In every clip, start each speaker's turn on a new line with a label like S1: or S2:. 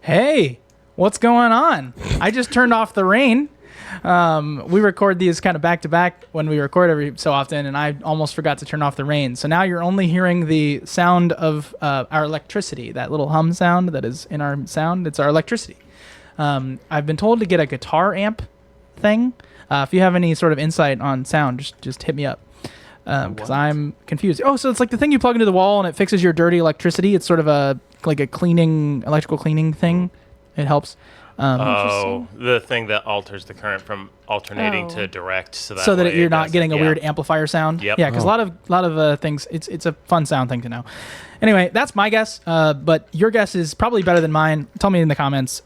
S1: Hey, what's going on? I just turned off the rain. We record these kind of back to back when we record every so often, and I almost forgot to turn off the rain. So now you're only hearing the sound of our electricity, that little hum sound that is in our sound. It's our electricity. I've been told to get a guitar amp thing. If you have any sort of insight on sound, just hit me up. Because I'm confused. Oh, so it's like the thing you plug into the wall and it fixes your dirty electricity. It's sort of like a electrical cleaning thing. It helps.
S2: The thing that alters the current from alternating to direct, so that
S1: you're not getting a weird amplifier sound.
S2: Yep.
S1: Yeah, because a lot of things. It's a fun sound thing to know. Anyway, that's my guess. But your guess is probably better than mine. Tell me in the comments.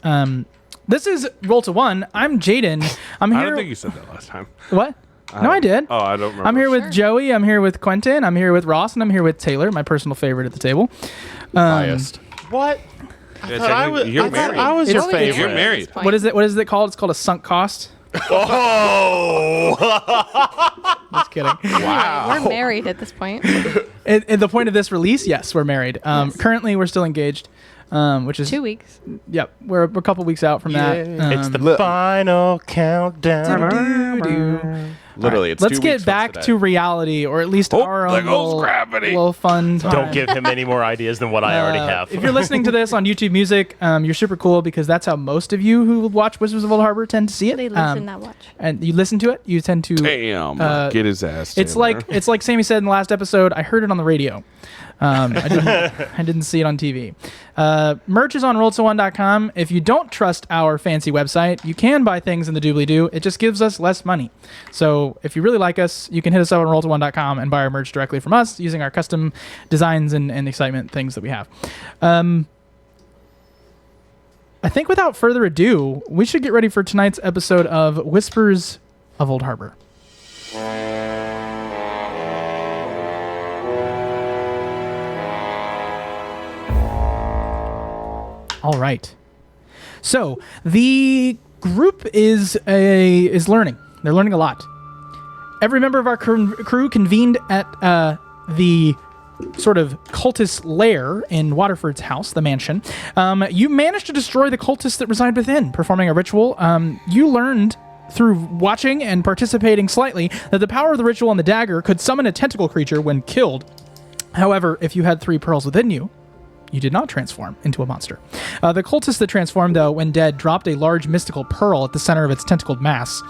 S1: This is Roll to One. I'm Jaden. I'm here.
S3: I don't think you said that last time.
S1: What? No, I did.
S3: Oh, I don't remember.
S1: I'm here with Joey. I'm here with Quentin. I'm here with Ross, and I'm here with Taylor, my personal favorite at the table.
S4: Biased.
S2: What?
S3: You're married.
S2: I was your favorite.
S3: You're married.
S1: What is it called? It's called a sunk cost.
S2: Oh!
S1: Just kidding.
S5: Wow. We're married at this point.
S1: At the point of this release, yes, we're married.
S5: Yes.
S1: Currently, we're still engaged, which is
S5: 2 weeks.
S1: Yep, we're a couple weeks out from that.
S2: It's the final countdown.
S4: Literally, it's
S1: Let's
S4: 2
S1: get
S4: weeks
S1: back
S4: from
S1: to reality, or at least our own little fun time.
S2: Don't give him any more ideas than what I already have.
S1: If you're listening to this on YouTube Music, you're super cool because that's how most of you who watch Wizards of Old Harbor tend to see it.
S5: They listen, not watch.
S1: And you listen to it, you tend to.
S3: Damn, get his ass.
S1: It's like Sammy said in the last episode. I heard it on the radio. I didn't see it on TV. Merch is on roll21.com. If you don't trust our fancy website, you can buy things in the doobly-doo. It just gives us less money. So if you really like us, you can hit us up on roll21.com and buy our merch directly from us using our custom designs and excitement things that we have. I think without further ado, we should get ready for tonight's episode of Whispers of Old Harbor. All right. So the group is learning. They're learning a lot. Every member of our crew convened at the sort of cultist lair in Waterford's house, the mansion. You managed to destroy the cultists that reside within, performing a ritual. You learned through watching and participating slightly that the power of the ritual and the dagger could summon a tentacle creature when killed. However, if you had 3 pearls within you, you did not transform into a monster. The cultist that transformed, though, when dead, dropped a large mystical pearl at the center of its tentacled mass.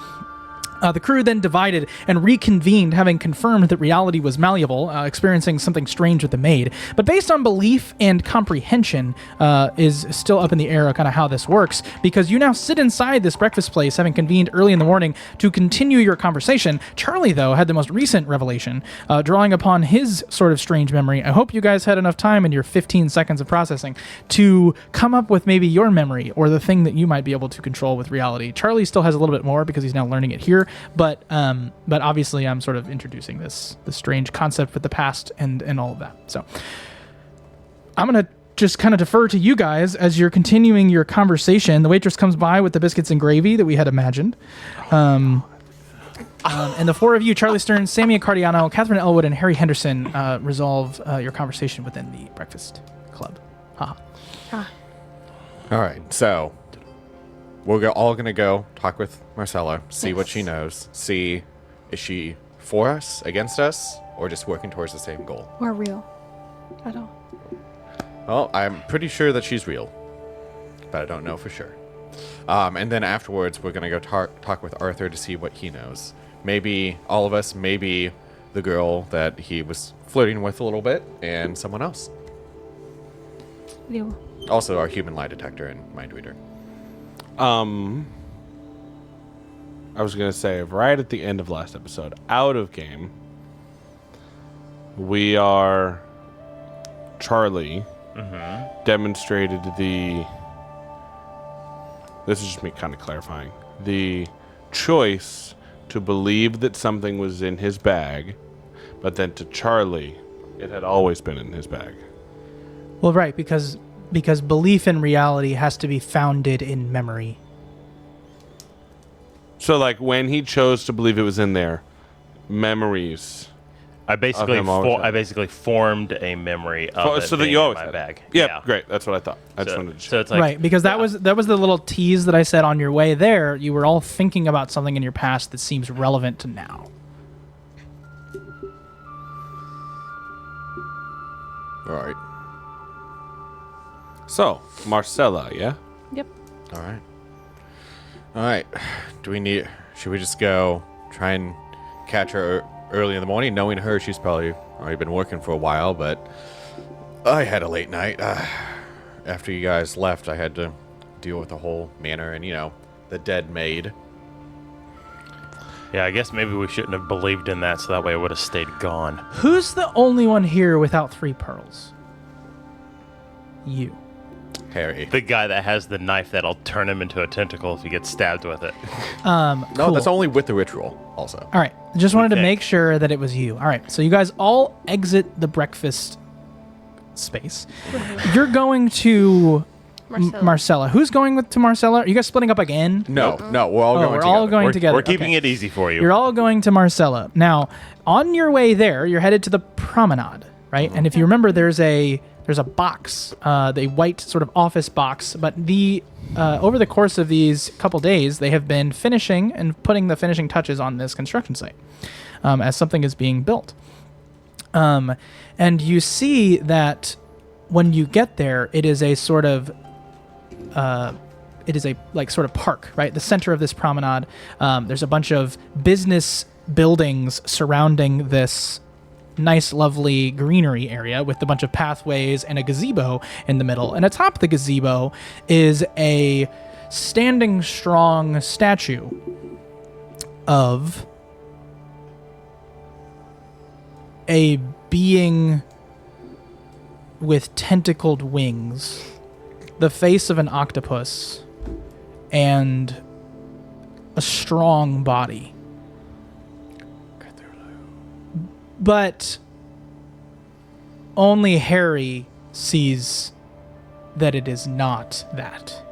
S1: The crew then divided and reconvened, having confirmed that reality was malleable, experiencing something strange with the maid. But based on belief and comprehension, is still up in the air of kind of how this works, because you now sit inside this breakfast place, having convened early in the morning to continue your conversation. Charlie, though, had the most recent revelation, drawing upon his sort of strange memory. I hope you guys had enough time in your 15 seconds of processing to come up with maybe your memory or the thing that you might be able to control with reality. Charlie still has a little bit more because he's now learning it here. But obviously I'm sort of introducing this strange concept with the past and all of that. So I'm going to just kind of defer to you guys as you're continuing your conversation. The waitress comes by with the biscuits and gravy that we had imagined. And the 4 of you, Charlie Stern, Sammy Accardiano, Catherine Elwood, and Harry Henderson, resolve your conversation within the breakfast club. Haha.
S4: All right, so we're all going to go talk with Marcella, see what she knows, see is she for us, against us, or just working towards the same goal.
S5: Or real. At all.
S4: Well, I'm pretty sure that she's real, but I don't know for sure. And then afterwards, we're going to go talk with Arthur to see what he knows. Maybe all of us, maybe the girl that he was flirting with a little bit, and someone else.
S5: You.
S4: Also our human lie detector and mind reader.
S3: I was going to say, right at the end of last episode, out of game, Charlie demonstrated this is just me kind of clarifying, the choice to believe that something was in his bag, but then to Charlie, it had always been in his bag.
S1: Well, right, because belief in reality has to be founded in memory.
S3: So, like, when he chose to believe it was in there, memories
S2: I basically
S3: him all the time.
S2: I basically formed a memory of it
S3: So that
S2: being
S3: you
S2: in
S3: always
S2: my
S3: had
S2: bag.
S3: it. Yeah, great. That's what I thought. I just
S2: So,
S3: wanted to
S2: so it's like
S1: right, because that was the little tease that I said on your way there. You were all thinking about something in your past that seems relevant to now.
S4: All right.
S3: So, Marcella, yeah?
S5: Yep.
S4: All right. All right. Should we just go try and catch her early in the morning? Knowing her, she's probably already been working for a while, but I had a late night. After you guys left, I had to deal with the whole manor and, the dead maid.
S2: yeah, I guess maybe we shouldn't have believed in that, so that way it would have stayed gone.
S1: Who's the only one here without 3 pearls? You.
S4: Harry.
S2: The guy that has the knife that'll turn him into a tentacle if he gets stabbed with it.
S4: No,
S1: Cool.
S4: that's only with the ritual, also.
S1: All right. Just wanted to
S2: Okay.
S1: make sure that it was you. All right. So you guys all exit the breakfast space. You're going to Marcella. Who's going to Marcella? Are you guys splitting up again?
S4: No, we're all going
S1: we're
S4: together.
S1: all going together.
S2: We're keeping
S1: Okay.
S2: it easy for you.
S1: You're all going to Marcella. Now, on your way there, you're headed to the promenade, right? And if you remember, there's a box, the white sort of office box. But over the course of these couple days, they have been finishing and putting the finishing touches on this construction site as something is being built. And you see that when you get there, it is a sort of sort of park, right? The center of this promenade. There's a bunch of business buildings surrounding this nice, lovely greenery area with a bunch of pathways and a gazebo in the middle. And atop the gazebo is a standing strong statue of a being with tentacled wings, the face of an octopus, and a strong body. But only Harry sees that it is not that.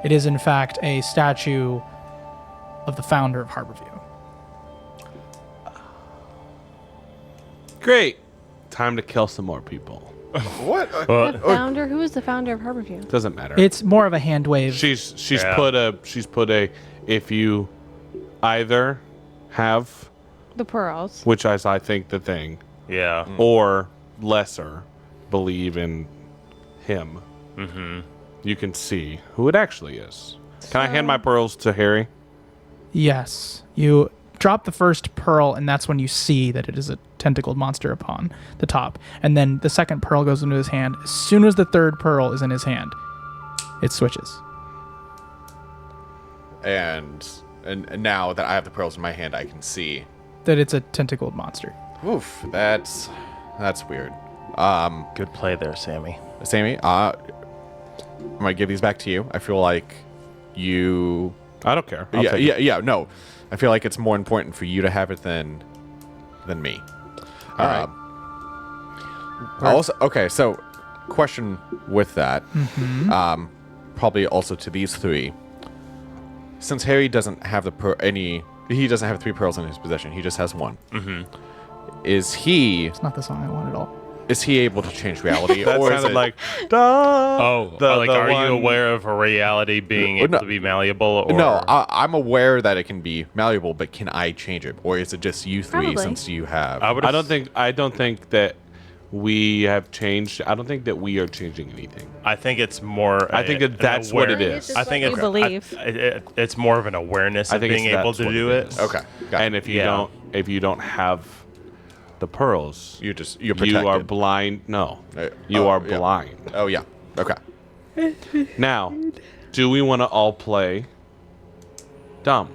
S1: It is, in fact, a statue of the founder of Harborview.
S3: Great. Time to kill some more people.
S4: What?
S5: The founder? Who is the founder of Harborview?
S3: Doesn't matter.
S1: It's more of a hand wave.
S3: She's
S2: Yeah.
S3: put a if you either have,
S5: The pearls.
S3: which is I think the thing,
S2: Yeah.
S3: or lesser believe in him. Mm-hmm. You can see who it actually is. Can I hand my pearls to Harry?
S1: Yes. You drop the first pearl, and that's when you see that it is a tentacled monster upon the top. And then the second pearl goes into his hand. As soon as the third pearl is in his hand, it switches.
S4: And now that I have the pearls in my hand, I can see.
S1: That it's a tentacled monster.
S4: Oof, that's weird.
S2: Good play there, Sammy.
S4: Sammy, I'm gonna give these back to you. I feel like you.
S3: I don't care. I'll take it.
S4: Yeah. No, I feel like it's more important for you to have it than me.
S3: All right.
S4: Also, okay. So, question with that, probably also to these 3. Since Harry doesn't have he doesn't have 3 pearls in his possession. He just has 1. Mm-hmm. Is he
S1: It's not the song I want at all.
S4: able to change reality,
S3: That
S4: or is
S3: sounded
S4: it
S3: like,
S2: Oh,
S3: The-
S2: like,
S3: the
S2: are
S3: one-
S2: you aware of a reality being able
S4: no.
S2: to be malleable? Or?
S4: No, I'm aware that it can be malleable, but can I change it, or is it just you 3
S5: Probably.
S4: since you have?
S2: I
S3: I don't think that we have changed. I don't think that we are changing anything.
S2: I think it's more.
S3: I think that that's what it is.
S2: I think
S5: you
S2: it's
S5: believe.
S2: it's more of an awareness
S3: I
S2: of
S3: think
S2: being able
S3: that's
S2: to
S3: what
S2: do
S3: it
S2: it.
S3: is.
S4: Okay, got
S3: And
S4: it.
S3: if you don't have the pearls,
S4: you're
S3: you are
S4: protected.
S3: blind. No,
S4: Uh,
S3: you
S4: oh,
S3: are
S4: yeah.
S3: blind.
S4: Oh yeah. Okay.
S3: Now, do we want to all play dumb?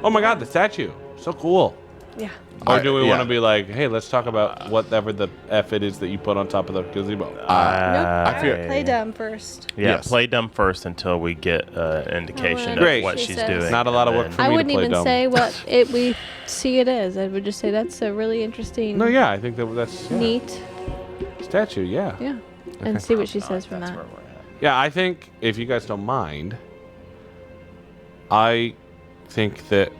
S3: Oh my God, the statue, so cool.
S5: Yeah.
S3: Or do we want
S4: yeah.
S3: to be like, hey, let's talk about whatever the F it is that you put on top of the gazebo?
S5: Nope.
S4: I feel-
S5: Play dumb first.
S2: Yeah,
S4: Yes.
S2: play dumb first until we get an indication
S5: Great.
S2: of what
S5: She
S2: she's
S5: says.
S2: doing.
S3: Not a lot of work
S2: and
S3: for
S5: I
S3: me to
S5: wouldn't
S3: play
S5: even
S3: dumb.
S5: say what we see it as. I would just say that's a really interesting,
S3: No, yeah, I think that's
S5: neat,
S3: statue. Yeah.
S5: yeah, and see what she says from
S2: That's
S5: that.
S2: where we're at.
S3: Yeah, I think if you guys don't mind, I think that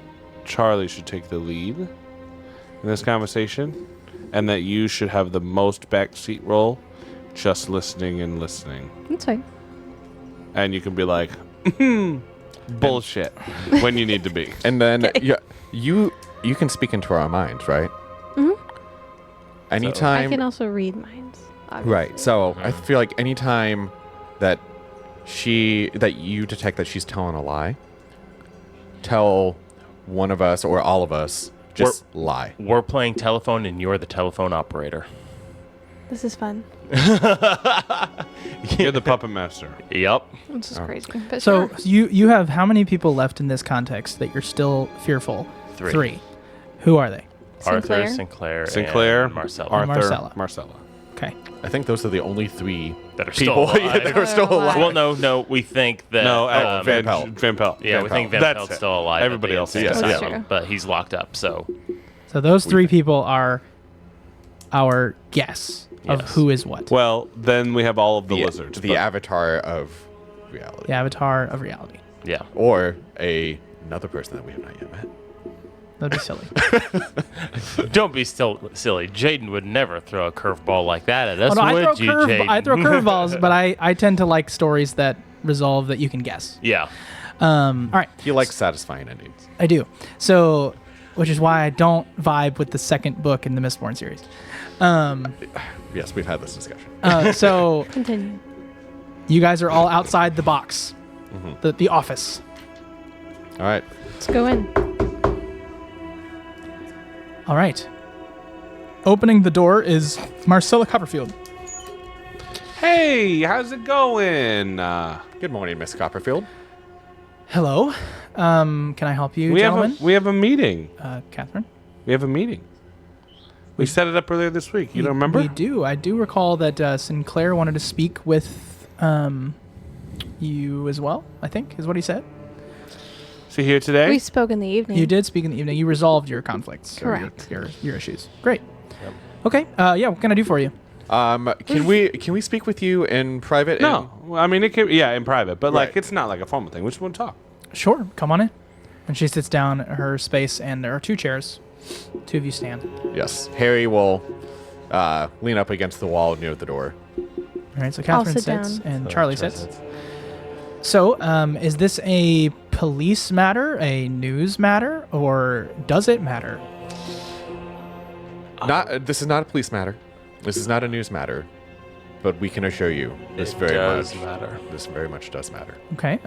S3: Charlie should take the lead in this conversation, and that you should have the most backseat role, just listening and listening.
S5: That's fine.
S3: And you can be like, bullshit, when you need to be.
S4: And then you can speak into our minds, right?
S5: Mm-hmm.
S4: Anytime.
S5: I can also read minds. Obviously.
S4: Right. So I feel like anytime that you detect that she's telling a lie, tell one of us or all of us, just lie.
S2: We're playing telephone, and you're the telephone operator.
S5: This is fun.
S3: You're the puppet master.
S2: Yep.
S5: This is crazy. But
S1: So
S5: sure.
S1: you have how many people left in this context that you're still fearful?
S2: 3.
S1: Who are they?
S2: Arthur,
S5: Sinclair?
S3: Sinclair,
S2: and Marcella.
S3: Arthur,
S1: Marcella. Okay.
S3: Marcella.
S4: I think those are the only 3
S2: That are still
S4: people
S2: alive.
S4: that are still alive.
S2: Well, no, we think that...
S3: No,
S4: Van Pelt.
S3: Van Pelt.
S2: Yeah,
S3: Van
S2: we
S3: Pelt.
S2: think Van
S3: That's
S2: Pelt's
S3: it.
S2: still alive.
S3: Everybody else is
S2: is
S3: dead.
S5: That's
S2: asylum,
S5: true.
S2: but he's locked up, so...
S1: So those 3 people are our guess of
S2: Yes.
S1: who is what.
S3: Well, then we have all of the lizards.
S4: The
S3: but-
S4: avatar of reality.
S1: The avatar of reality.
S2: Yeah.
S4: Or another person that we have not yet met.
S1: That'd be silly.
S2: Don't be still silly. Jaden would never throw a curveball like that at us,
S1: Oh, no,
S2: would you, Jaden?
S1: I throw curveballs, but I tend to like stories that resolve that you can guess.
S2: Yeah.
S1: All right,
S4: He likes satisfying endings.
S1: I do. So, which is why I don't vibe with the second book in the Mistborn series.
S4: Yes, we've had this discussion.
S1: So
S5: Continue.
S1: you guys are all outside the box, the office.
S4: All right.
S5: Let's go in.
S1: All right. Opening the door is Marcella Copperfield.
S3: Hey, how's it going?
S4: Good morning, Miss Copperfield.
S1: Hello. Can I help you, gentlemen?
S3: We have a meeting.
S1: Catherine?
S3: We have a meeting. We set it up earlier this week. You don't remember?
S1: We do. I do recall that Sinclair wanted to speak with you as well, I think, is what he said.
S3: Is he here today?
S5: We spoke in the evening.
S1: You did speak in the evening. You resolved your conflicts. or
S5: Correct.
S1: Your issues. Great. Okay. Yeah, what can I do for you?
S4: Can we speak with you in private?
S3: No. Well, I mean, it can, in private, but
S4: Right.
S3: like it's not like a formal thing. We just want to talk.
S1: Sure. Come on in. And she sits down at her space, and there are 2 chairs. 2 of you stand.
S4: Yes. Harry will lean up against the wall near the door.
S1: All right, so Catherine
S5: sit
S1: sits,
S5: down.
S1: and Charlie sits. So, is this a police matter, a news matter, or does it matter?
S4: This is not a police matter. This is not a news matter. But we can assure you, this
S2: It
S4: very
S2: does
S4: much
S2: matter.
S4: This very much does matter.
S1: Okay.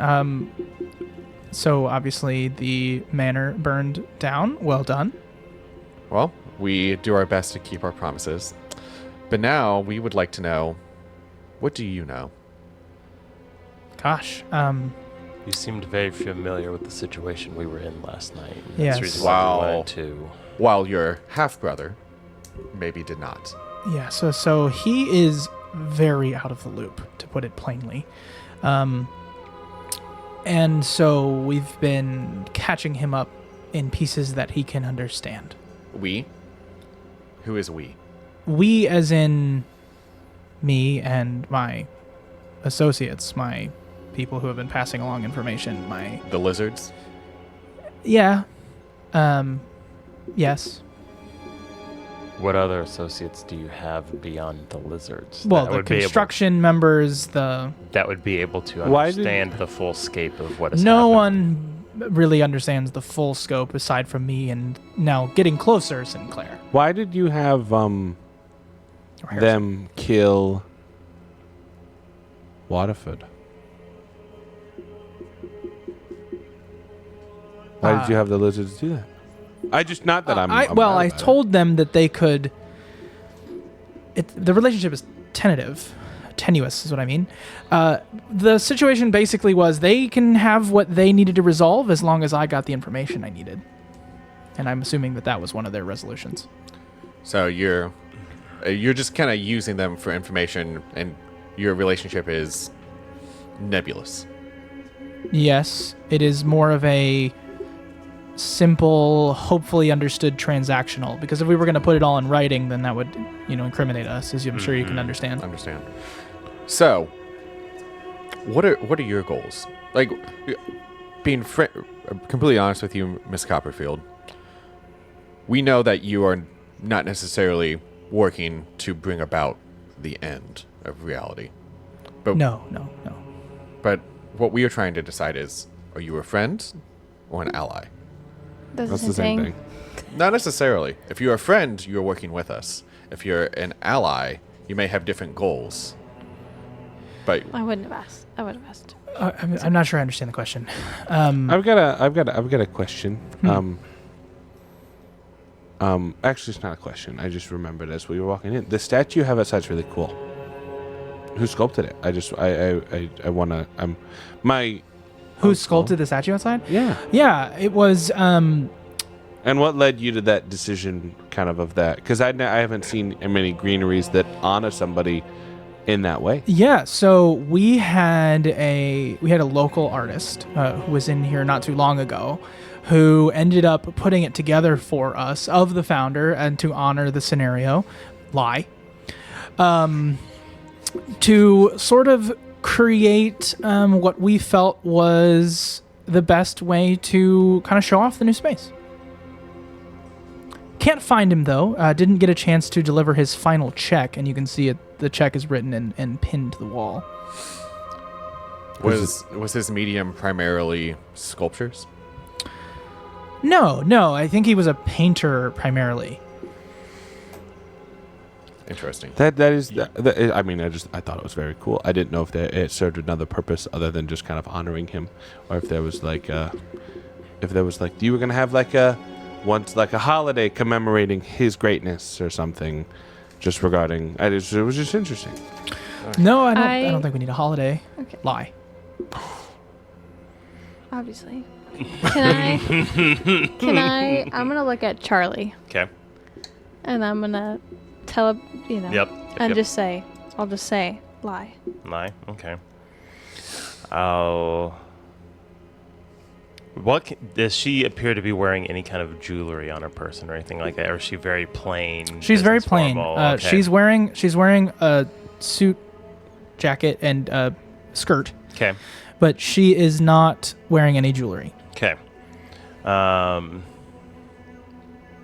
S1: So obviously the manor burned down. Well done.
S4: Well, we do our best to keep our promises. But now we would like to know, what do you know?
S1: Gosh.
S2: You seemed very familiar with the situation we were in last night.
S1: Yes.
S2: That's the reason why
S4: Wow.
S2: we wanted to...
S4: While your half-brother maybe did not.
S1: Yeah. So he is very out of the loop, to put it plainly. And so we've been catching him up in pieces that he can understand.
S4: We? Who is we?
S1: We, as in me and my associates, my people who have been passing along information,
S4: The lizards?
S1: Yeah. Yes.
S2: What other associates do you have beyond the lizards?
S1: Well,
S2: that
S1: the
S2: would be able-
S1: construction members,
S2: that would be able to
S3: Why did-
S2: understand the full scape of what has
S1: no
S2: happened.
S1: one really understands the full scope aside from me and now getting closer, Sinclair.
S3: Why did you have
S1: Or Harrison.
S3: them kill Waterford? Why did you have the lizards do that? I just not that I'm
S1: I
S3: mad about it.
S1: told them that they could. The relationship is tenuous is what I mean. The situation basically was they can have what they needed to resolve as long as I got the information I needed, and I'm assuming that was one of their resolutions.
S4: So you're just kind of using them for information, and your relationship is nebulous.
S1: Yes, it is more of a simple, hopefully understood transactional. Because if we were going to put it all in writing, then that would, incriminate us, as I'm sure you can understand.
S4: Understand. So, what are your goals? Like, being completely honest with you, Miss Copperfield, we know that you are not necessarily working to bring about the end of reality. But
S1: No.
S4: But what we are trying to decide is, are you a friend or an ally?
S5: That's
S3: That's
S5: the
S3: the same
S5: thing.
S3: thing.
S4: Not necessarily. If you're a friend, you're working with us. If you're an ally, you may have different goals. But
S5: I wouldn't have asked.
S1: I'm not sure I understand the question.
S3: I've got a question. Actually, it's not a question. I just remembered as we were walking in. The statue you have outside's really cool. Who sculpted it? I wanna.
S1: Who sculpted the statue outside?
S3: Yeah.
S1: Yeah, it was.
S3: And what led you to that decision, kind of that? Because I haven't seen many greeneries that honor somebody in that way.
S1: Yeah, so we had a local artist who was in here not too long ago, who ended up putting it together for us of the founder and to honor the scenario, to sort of create what we felt was the best way to kind of show off the new space. Can't find him though. Didn't get a chance to deliver his final check, and you can see it. The check is written and pinned to the wall.
S4: was his medium primarily sculptures?
S1: No. I think he was a painter primarily.
S4: Interesting.
S3: I mean, I thought it was very cool. I didn't know if it served another purpose other than just kind of honoring him, or if there was you were gonna have like a holiday commemorating his greatness or something, just regarding. It was just interesting.
S1: No, I don't think we need a holiday.
S5: Okay.
S1: Lie.
S5: Obviously. Can I? I'm gonna look at Charlie
S2: Okay.
S5: and I'm gonna tell
S2: Yep.
S5: and
S2: Yep.
S5: just say, I'll just say lie.
S2: Lie. Okay. Does she appear to be wearing any kind of jewelry on her person or anything like that, or is she very plain?
S1: She's very
S2: business
S1: plain.
S2: formal? Okay.
S1: She's wearing a suit, jacket, and a skirt,
S2: Okay.
S1: but she is not wearing any jewelry.
S2: Okay.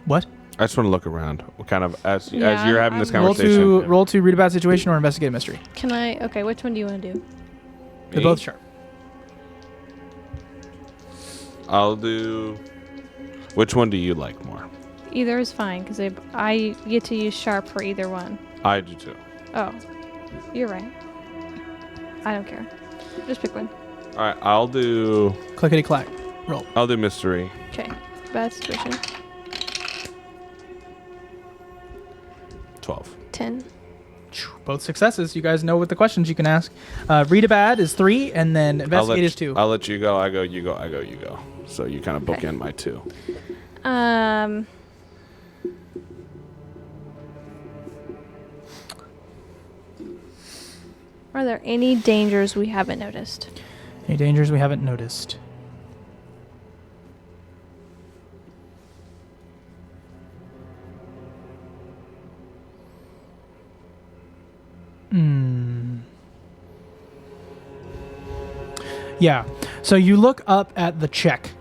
S1: What?
S3: I just want to look around, kind of as
S5: Yeah,
S3: you're having this
S5: I'm-
S3: conversation.
S1: Roll to read a bad situation or investigate a mystery.
S5: Can I? Okay, which one do you want to do?
S1: They're
S3: Me?
S1: both sharp.
S3: I'll do. Which one do you like more?
S5: Either is fine because I get to use sharp for either one.
S3: I do too.
S5: Oh, you're right. I don't care. Just pick one.
S3: All right, I'll do.
S1: Clickety clack. Roll.
S3: I'll do mystery.
S5: Okay. Bad situation.
S3: 12.
S5: 10.
S1: Both successes. You guys know what the questions you can ask. Read a bad is 3, and then investigate is 2.
S3: I'll let you go. I go. You go. I go. You go. So you kind of bookend my 2.
S5: Are there any dangers we haven't noticed?
S1: Any dangers we haven't noticed? Yeah. So you look up at the check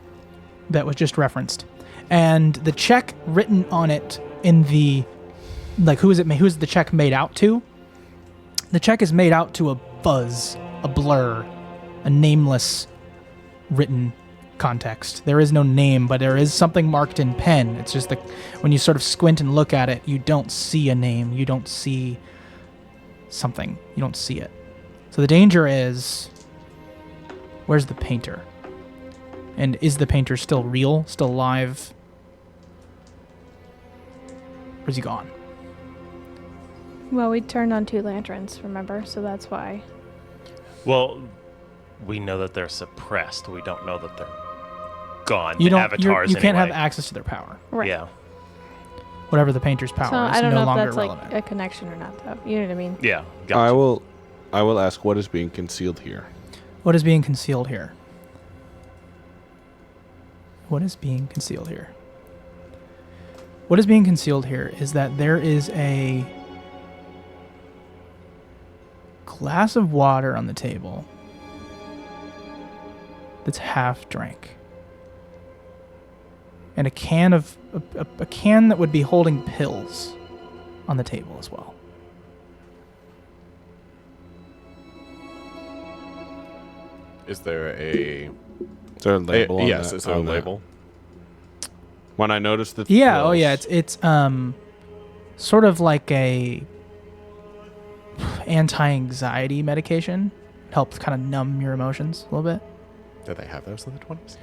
S1: that was just referenced, and the check written on it in the, like, who's the check made out to? The check is made out to a buzz, a blur, a nameless written context. There is no name, but there is something marked in pen. It's just that when you sort of squint and look at it, you don't see a name. You don't see something. You don't see it. So the danger is, where's the painter? And is the painter still real, still alive? Or is he gone?
S5: Well, we turned on 2 lanterns, remember? So that's why.
S2: Well, we know that they're suppressed. We don't know that they're gone.
S1: You
S2: the
S1: don't.
S2: avatars
S1: You can't have
S2: anyway.
S1: access to their power.
S5: Right.
S2: Yeah.
S1: Whatever the painter's power
S5: So
S1: is
S5: I don't
S1: no
S5: know if
S1: longer
S5: that's
S1: relevant.
S5: like a connection or not, though. You know what I mean?
S2: Yeah. Gotcha.
S3: I will ask what is being concealed here.
S1: What is being concealed here? What is being concealed here? What is being concealed here is that there is a glass of water on the table that's half drank. and a can of a can that would be holding pills on the table as well.
S4: Is there a
S3: Is there a label? on
S4: yes,
S3: that-
S4: is there a
S3: on that?
S4: label?
S3: When I noticed the
S1: Yeah. Oh
S3: pills-
S1: yeah. It's sort of like a anti-anxiety medication. Helps kind of numb your emotions a little bit.
S4: Did they have those in the 20s?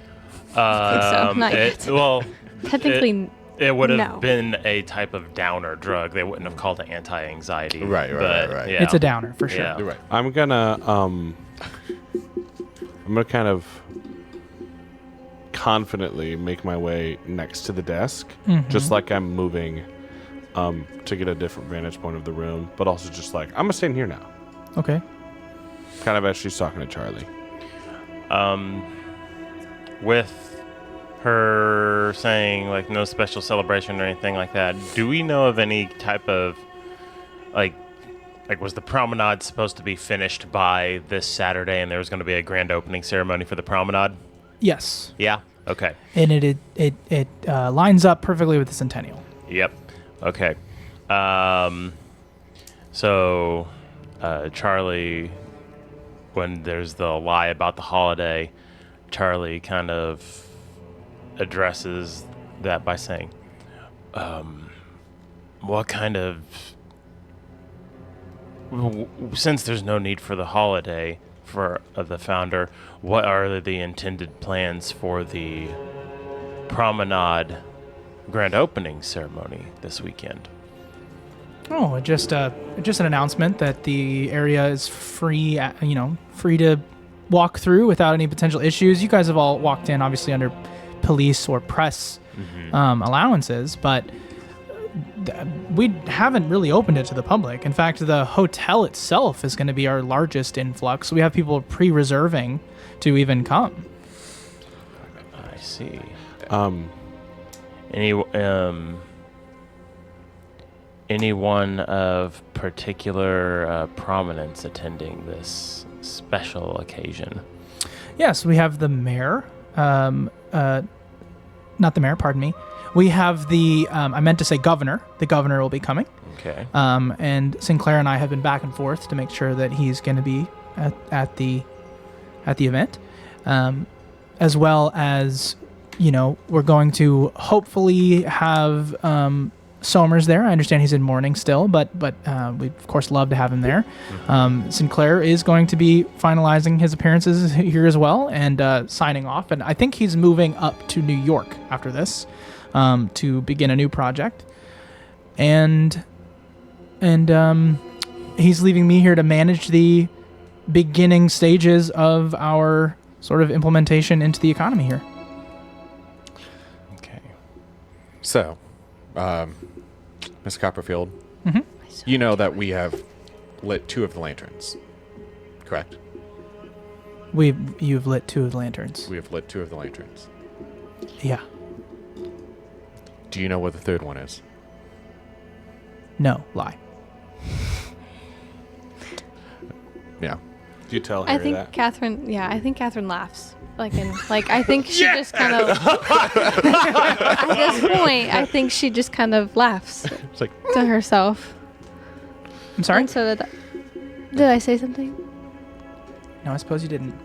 S5: so, not yet.
S2: Well,
S5: Technically,
S2: it would have
S5: No.
S2: been a type of downer drug. They wouldn't have called it anti-anxiety.
S4: Right,
S2: but,
S4: right.
S2: Yeah.
S1: It's a downer for sure.
S2: Yeah.
S4: You're right.
S3: I'm gonna kind of confidently make my way next to the desk, just like I'm moving to get a different vantage point of the room, but also just like I'm gonna stand here now,
S1: Okay.
S3: kind of as she's talking to Charlie.
S2: With her saying like no special celebration or anything like that, do we know of any type of like was the promenade supposed to be finished by this Saturday and there was going to be a grand opening ceremony for the promenade?
S1: Yes.
S2: Yeah. Okay.
S1: And it lines up perfectly with the centennial.
S2: Yep. Okay. So Charlie, when there's the lie about the holiday, Charlie kind of addresses that by saying, what kind of... Since there's no need for the holiday for the founder, what are the intended plans for the promenade grand opening ceremony this weekend?
S1: Oh, just an announcement that the area is free, free to walk through without any potential issues. You guys have all walked in, obviously, under police or press allowances, but we haven't really opened it to the public. In fact, the hotel itself is going to be our largest influx. We have people pre-reserving to even come.
S2: I see. Anyone of particular prominence attending this special occasion?
S1: Yes, we have the mayor. Not the mayor, pardon me. We have the, I meant to say governor. The governor will be coming.
S2: Okay.
S1: And Sinclair and I have been back and forth to make sure that he's going to be at the event. As well as, we're going to hopefully have Somers there. I understand he's in mourning still, but we'd of course love to have him there. Sinclair is going to be finalizing his appearances here as well and signing off. And I think he's moving up to New York after this to begin a new project. And he's leaving me here to manage the beginning stages of our sort of implementation into the economy here.
S2: Okay.
S4: So, Miss Copperfield, you know that we have lit 2 of the lanterns, correct?
S1: You've lit 2 of the lanterns.
S4: We have lit 2 of the lanterns.
S1: Yeah.
S4: Do you know what the 3rd one is?
S1: No, lie.
S4: Yeah.
S3: Do you tell
S5: I
S3: Harry
S5: think
S3: that?
S5: Catherine laughs. I think she just kind of at this point, I think she just kind of laughs
S4: It's like,
S5: to herself.
S1: I'm sorry?
S5: And so did I say something?
S1: No, I suppose you didn't.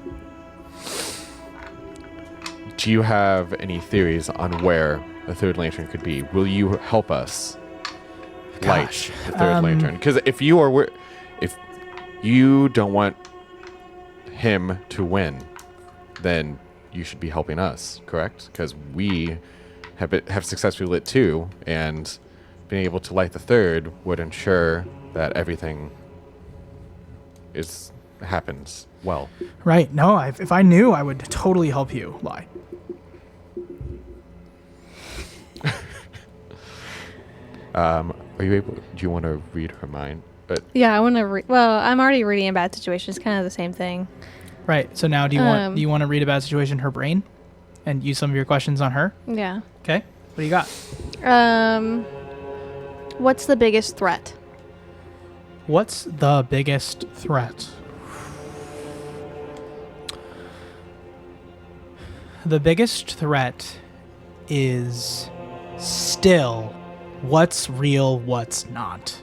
S4: do you have any theories on where the 3rd lantern could be? Will you help us light
S1: Gosh,
S4: the 3rd lantern? Because if you don't want him to win, then you should be helping us, correct? Because we have successfully lit 2, and being able to light the 3rd would ensure that everything happens well.
S1: Right. No, if I knew, I would totally help you. Lie.
S4: Are you able? Do you want to read her mind? But
S5: Yeah, I want to. Well, I'm already reading a bad situation. It's kind of the same thing.
S1: Right. So now, do you want to read about a situation in her brain, and use some of your questions on her?
S5: Yeah.
S1: Okay. What do you got?
S5: What's the biggest threat?
S1: What's the biggest threat? The biggest threat is still what's real, what's not.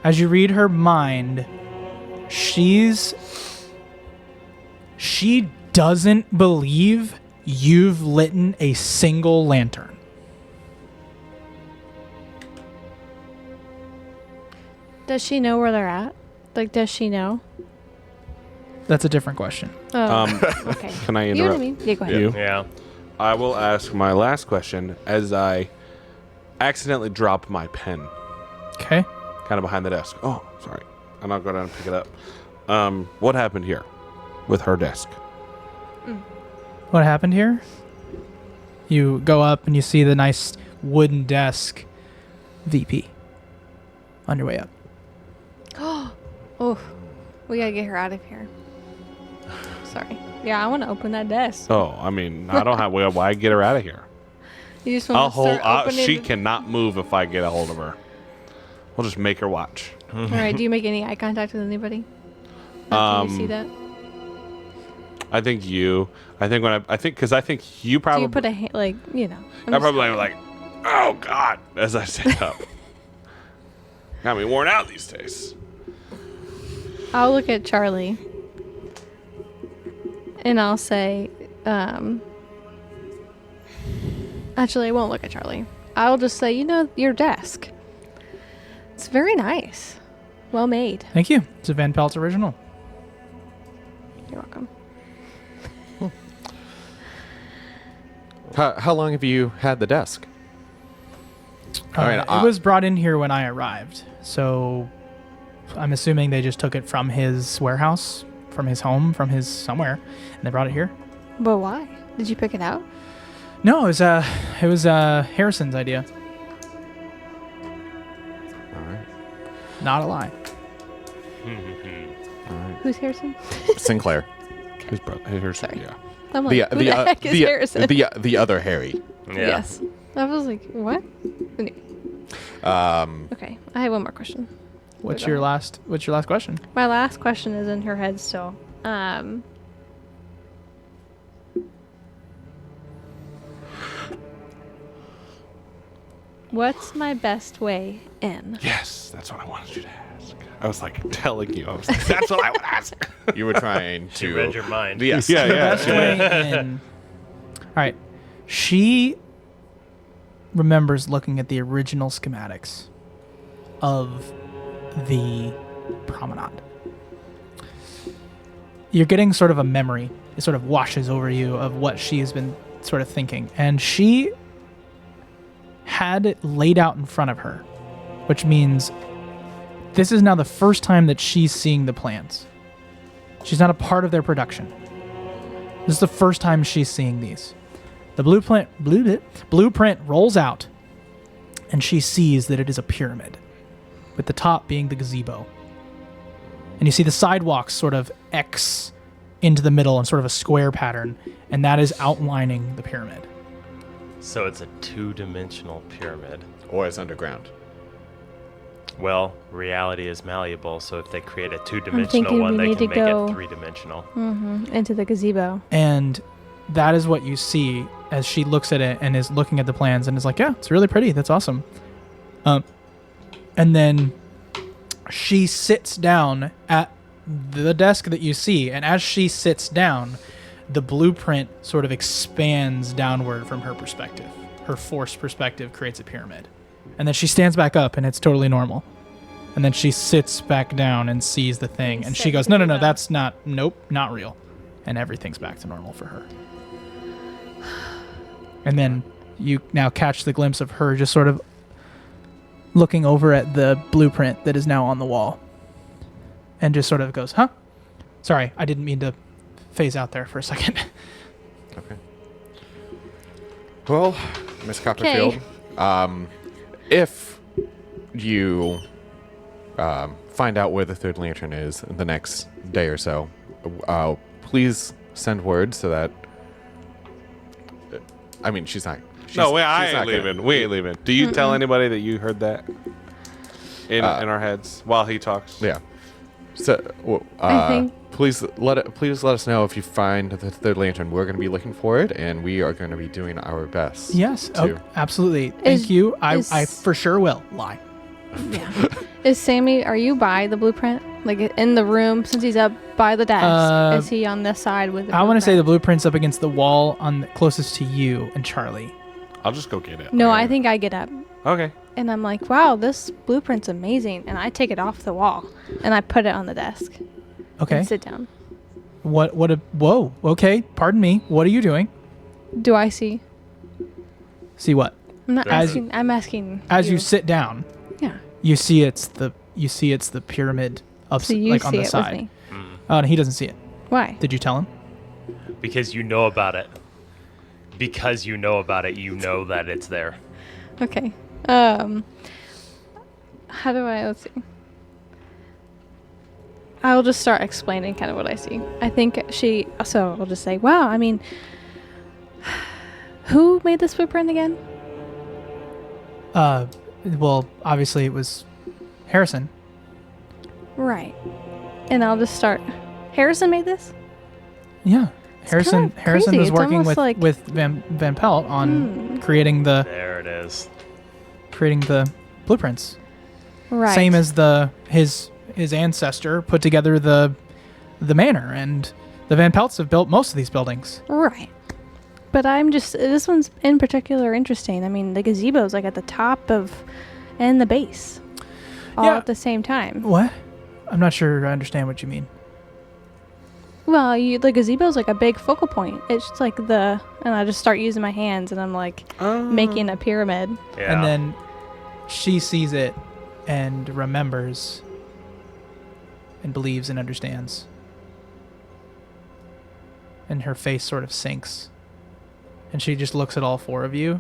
S1: As you read her mind, she doesn't believe you've lit a single lantern.
S5: Does she know where they're at? Like, does she know?
S1: That's a different question.
S5: Oh, okay.
S3: Can I
S5: You know what I
S3: interrupt
S5: mean? Yeah, go ahead.
S3: you?
S2: Yeah.
S3: I will ask my last question as I accidentally drop my pen
S1: Okay.
S3: kind of behind the desk. Oh, sorry. And I'll go down and pick it up. What happened here with her desk?
S1: What happened here? You go up and you see the nice wooden desk VP on your way up.
S5: Oh, we gotta get her out of here. Sorry. Yeah, I want to open that desk.
S3: Oh, I mean, I don't have. Why get her out of here?
S5: You just want to start opening.
S3: She cannot move if I get a hold of her. We'll just make her watch.
S5: All right. Do you make any eye contact with anybody? After you see that?
S3: I think you. I think I think you probably.
S5: Do you put a like, you know?
S3: I probably like, oh God, as I sit up. Got me worn out these days.
S5: I'll look at Charlie. And I'll say, actually, I won't look at Charlie. I'll just say, your desk. It's very nice. Well made.
S1: Thank you. It's a Van Pelt's original.
S5: You're welcome.
S4: How long have you had the desk?
S1: It was brought in here when I arrived. So I'm assuming they just took it from his warehouse, from his home, from his somewhere, and they brought it here.
S5: But why? Did you pick it out?
S1: No, it was Harrison's idea.
S4: All right.
S1: Not a lie.
S4: All right.
S5: Who's Harrison?
S4: Sinclair.
S3: His brother. Harrison.
S5: Sorry.
S3: Yeah.
S5: I'm like, who the heck is Harrison?
S4: The other Harry.
S2: Yeah.
S5: Yes. I was like, what? Anyway. Okay, I have one more question.
S1: What's
S5: Go
S1: your
S5: ahead.
S1: last question?
S5: My last question is in her head still. What's my best way in?
S3: Yes, that's what I wanted you to ask. I was like telling you. I was like, that's what I would ask.
S4: You were trying
S2: She
S4: to
S2: read your mind.
S4: Yes.
S3: Yeah, yeah.
S1: Best way in. All right. She remembers looking at the original schematics of the promenade. You're getting sort of a memory. It sort of washes over you of what she has been sort of thinking. And she had it laid out in front of her, which means this is now the first time that she's seeing the plans. She's not a part of their production. This is the first time she's seeing these. The blueprint rolls out, and she sees that it is a pyramid, with the top being the gazebo. And you see the sidewalks sort of X into the middle in sort of a square pattern, and that is outlining the pyramid.
S2: So it's a two-dimensional pyramid.
S4: Or it's underground.
S2: Well, reality is malleable, so if they create a
S5: thinking
S2: two-dimensional one,
S5: we
S2: they
S5: need
S2: can
S5: to
S2: make
S5: go-
S2: it three-dimensional.
S5: Into the gazebo.
S1: And that is what you see as she looks at it and is looking at the plans and is like, yeah, it's really pretty. That's awesome. And then she sits down at the desk that you see. And as she sits down, the blueprint sort of expands downward from her perspective. Her forced perspective creates a pyramid. And then she stands back up and it's totally normal. And then she sits back down and sees the thing. And she goes, no, that's not, nope, not real. And everything's back to normal for her. And then you now catch the glimpse of her just sort of looking over at the blueprint that is now on the wall. And just sort of goes, huh? Sorry, I didn't mean to phase out there for a second.
S4: Okay. Well, Miss Copperfield, if you find out where the third lantern is the next day or so, please send word so that. I mean, she's not.
S3: I ain't leaving. We ain't leaving. Do you tell anybody that you heard that in our heads while he talks?
S4: Yeah. So,
S5: I think-
S4: please let us know if you find the third lantern. We're going to be looking for it, and we are going to be doing our best.
S1: Yes,
S4: to-
S1: absolutely. Thank
S5: Is-
S1: you. I
S5: is-
S1: for sure will lie.
S5: Yeah. Is Sammy, are you by the blueprint? Like in the room, since he's up by the desk? Is he on this side with the
S1: I want to say the
S5: blueprint?
S1: blueprint's up against the wall on the closest to you and Charlie.
S3: I'll just go get it.
S5: No, I think I get up.
S3: Okay.
S5: And I'm like, wow, this blueprint's amazing. And I take it off the wall and I put it on the desk.
S1: Okay.
S5: And sit down.
S1: Whoa. Okay. Pardon me. What are you doing?
S5: Do I see?
S1: See what?
S5: I'm not
S2: As-
S5: asking. I'm asking.
S1: As you sit down,
S5: Yeah.
S1: you see it's the pyramid up
S5: So you
S1: like
S5: see
S1: on the
S5: it
S1: side.
S5: with me.
S1: Oh, no, he doesn't see it.
S5: Why?
S1: Did you tell him?
S2: Because you know about it. Because you know about it, you know that it's there.
S5: Okay. How do I? Let's see. I'll just start explaining kind of what I see. I think so I'll just say, wow, I mean, who made this blueprint again?
S1: Well, obviously it was Harrison.
S5: Right. And I'll just start. Harrison made this?
S1: Yeah.
S5: kind of
S1: Harrison
S5: crazy.
S1: was
S5: It's
S1: working
S5: almost
S1: with
S5: like-
S1: with Van Pelt on creating the
S2: There it is.
S1: blueprints.
S5: Right.
S1: Same as his ancestor put together the manor, and the Van Pelts have built most of these buildings.
S5: Right. But this one's in particular interesting. I mean, the gazebo's like at the top and the base. All
S1: Yeah.
S5: at the same time.
S1: What? I'm not sure I understand what you mean.
S5: Well, the gazebo's like a big focal point. It's just like and I just start using my hands and I'm like making a pyramid.
S2: Yeah.
S1: And then she sees it and remembers and believes and understands. And her face sort of sinks. And she just looks at all four of you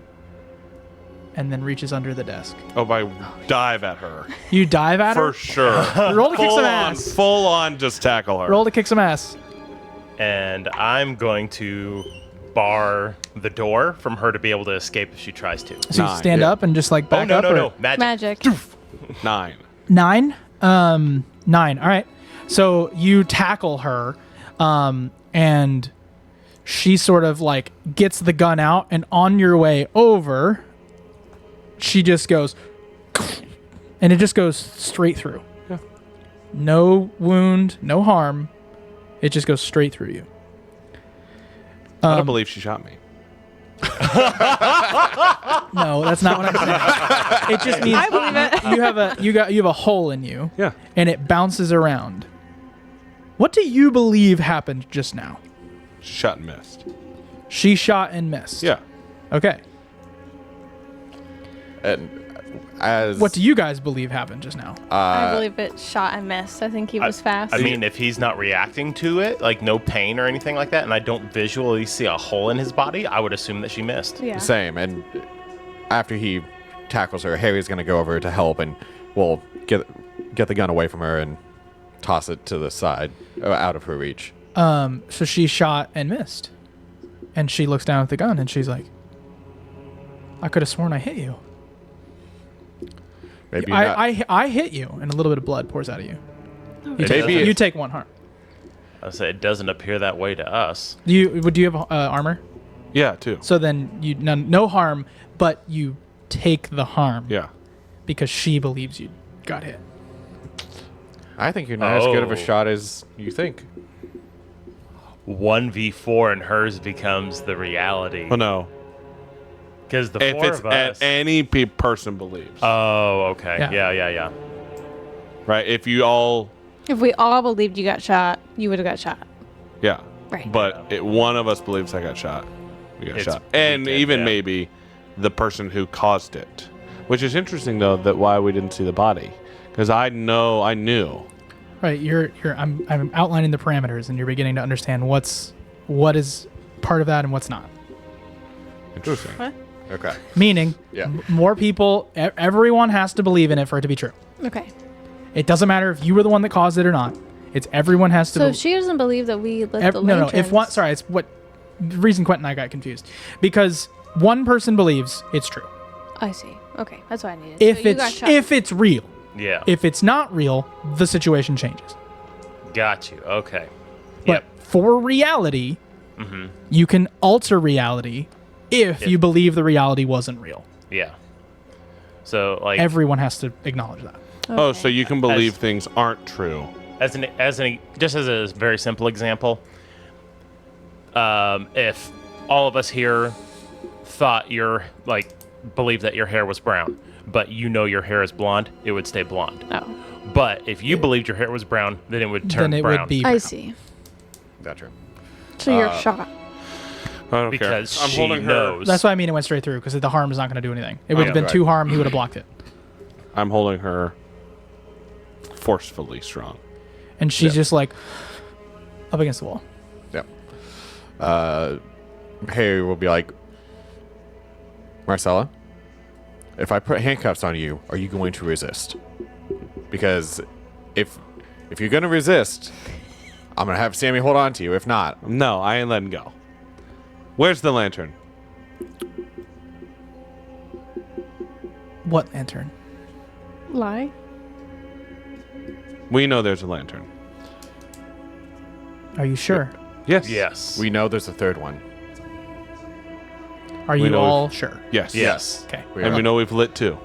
S1: and then reaches under the desk.
S3: Oh, I dive at her.
S1: You dive at
S3: For
S1: her?
S3: sure.
S1: Roll to kick some ass.
S3: Full on just tackle her.
S1: Roll to kick some ass.
S2: And I'm going to bar the door from her to be able to escape if she tries to.
S1: So you
S3: 9.
S1: stand up and just like
S2: Oh,
S1: back
S2: no,
S1: up?
S2: no,
S1: or-
S2: no. Magic.
S3: 9.
S1: 9? 9. All right. So you tackle her, and she sort of like gets the gun out, and on your way over, she just goes, and it just goes straight through.
S3: Yeah.
S1: No wound, no harm. It just goes straight through you.
S3: I don't believe she shot me.
S1: No, that's not what I'm saying. It just means I believe it. You have a hole in you.
S3: Yeah.
S1: And it bounces around. What do you believe happened just now?
S3: Shot and missed.
S1: She shot and missed.
S3: Yeah.
S1: Okay.
S4: And as
S1: What do you guys believe happened just now?
S5: I believe it shot and missed. I think he was fast.
S2: I mean, if he's not reacting to it, like no pain or anything like that, and I don't visually see a hole in his body, I would assume that she missed.
S5: yeah.
S4: Same. And after he tackles her, Harry's going to go over to help and we'll get the gun away from her and toss it to the side, out of her reach.
S1: So she shot and missed. And she looks down at the gun and she's like, I could have sworn I hit you.
S4: Maybe you're not.
S1: I hit you, and a little bit of blood pours out of you.
S4: Maybe
S1: You take 1 harm.
S2: I say it doesn't appear that way to us.
S1: Do you have armor?
S3: Yeah, 2.
S1: So then you no harm, but you take the harm.
S3: Yeah.
S1: Because she believes you got hit.
S4: I think you're not as good of a
S2: Oh.
S4: shot as you think.
S2: 1v4 and hers becomes the reality.
S3: Oh, no.
S2: Because the
S3: If
S2: four
S3: it's
S2: of us.
S3: any person believes.
S2: Oh, okay.
S1: Yeah.
S2: Yeah.
S3: right? If you all...
S5: If we all believed you got shot, you would have got shot.
S3: Yeah.
S5: Right.
S3: But one of us believes I got shot. We got
S2: It's-
S3: shot.
S2: we
S3: And
S2: did,
S3: even
S2: yeah.
S3: maybe the person who caused it. Which is interesting, though, that why we didn't see the body. Because I knew.
S1: Right, I'm outlining the parameters, and you're beginning to understand what is part of that and what's not.
S3: Interesting.
S5: What?
S4: Okay.
S1: Meaning,
S4: Yeah.
S1: more people, everyone has to believe in it for it to be true.
S5: Okay.
S1: It doesn't matter if you were the one that caused it or not. It's everyone has to.
S5: So if she doesn't believe that we lit the
S1: no.
S5: lanterns.
S1: If one, sorry, it's what the reason Quentin and I got confused because one person believes it's true.
S5: I see. Okay, that's what I needed.
S1: If
S5: So you got shot.
S1: it's real.
S2: Yeah.
S1: If it's not real, the situation changes.
S2: Got you. Okay.
S1: But for reality, you can alter reality if you believe the reality wasn't real.
S2: Yeah. So like
S1: Everyone has to acknowledge that.
S3: Oh, so you can believe
S2: As-
S3: things aren't true.
S2: as a very simple example, if all of us here thought believe that your hair was brown, but you know your hair is blonde, it would stay blonde.
S5: Oh,
S2: But if you believed your hair was brown, then it would turn
S1: Then it
S2: brown.
S1: would be.
S5: I see.
S4: Gotcha.
S5: So you're shot.
S3: I don't
S2: because
S3: care. I'm
S2: she
S3: holding her.
S2: knows.
S1: That's why I mean it went straight through, because the harm is not going to do anything. It would have
S2: Yeah.
S1: been 2 harm, he would have blocked it.
S3: I'm holding her forcefully strong.
S1: And she's just like up against the wall.
S4: Yep. Harry will be like, Marcella, if I put handcuffs on you, are you going to resist? Because if you're going to resist, I'm going to have Sammy hold on to you. If not,
S3: No, I ain't letting go. Where's the lantern?
S1: What lantern?
S5: Lie.
S3: We know there's a lantern.
S1: Are you sure?
S3: Yes.
S2: Yes.
S4: we know there's a third one.
S1: Are
S3: We
S1: you
S3: know
S1: all sure?
S3: Yes.
S2: Yes.
S1: Okay.
S4: We
S3: And
S4: are.
S3: we know we've lit 2.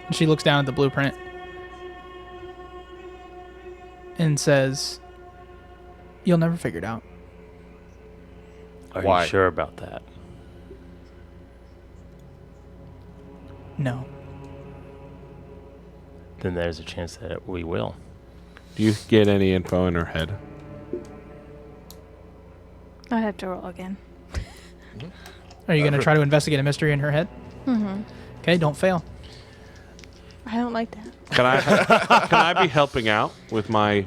S1: And she looks down at the blueprint and says, "You'll never figure it out."
S2: Are
S4: Why?
S2: you sure about that?
S1: No.
S2: Then there's a chance that we will.
S3: Do you get any info in her head?
S5: I'd have to roll again.
S1: Are you going to try to investigate a mystery in her head?
S5: Mm-hmm.
S1: Okay, don't fail.
S5: I don't like that.
S3: Can I be helping out with my?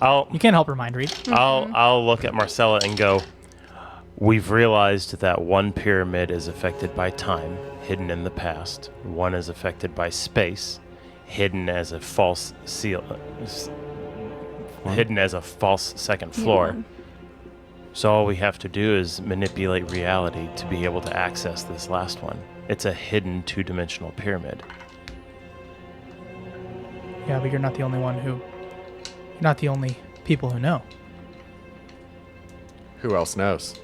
S1: You can't help her mind read.
S2: I'll look at Marcella and go, we've realized that one pyramid is affected by time, hidden in the past. One is affected by space, hidden as a false hidden as a false second floor.
S5: Yeah.
S2: So all we have to do is manipulate reality to be able to access this last one. It's a hidden 2-dimensional pyramid.
S1: Yeah, but you're not the only one who. You're not the only people who know.
S4: Who else knows?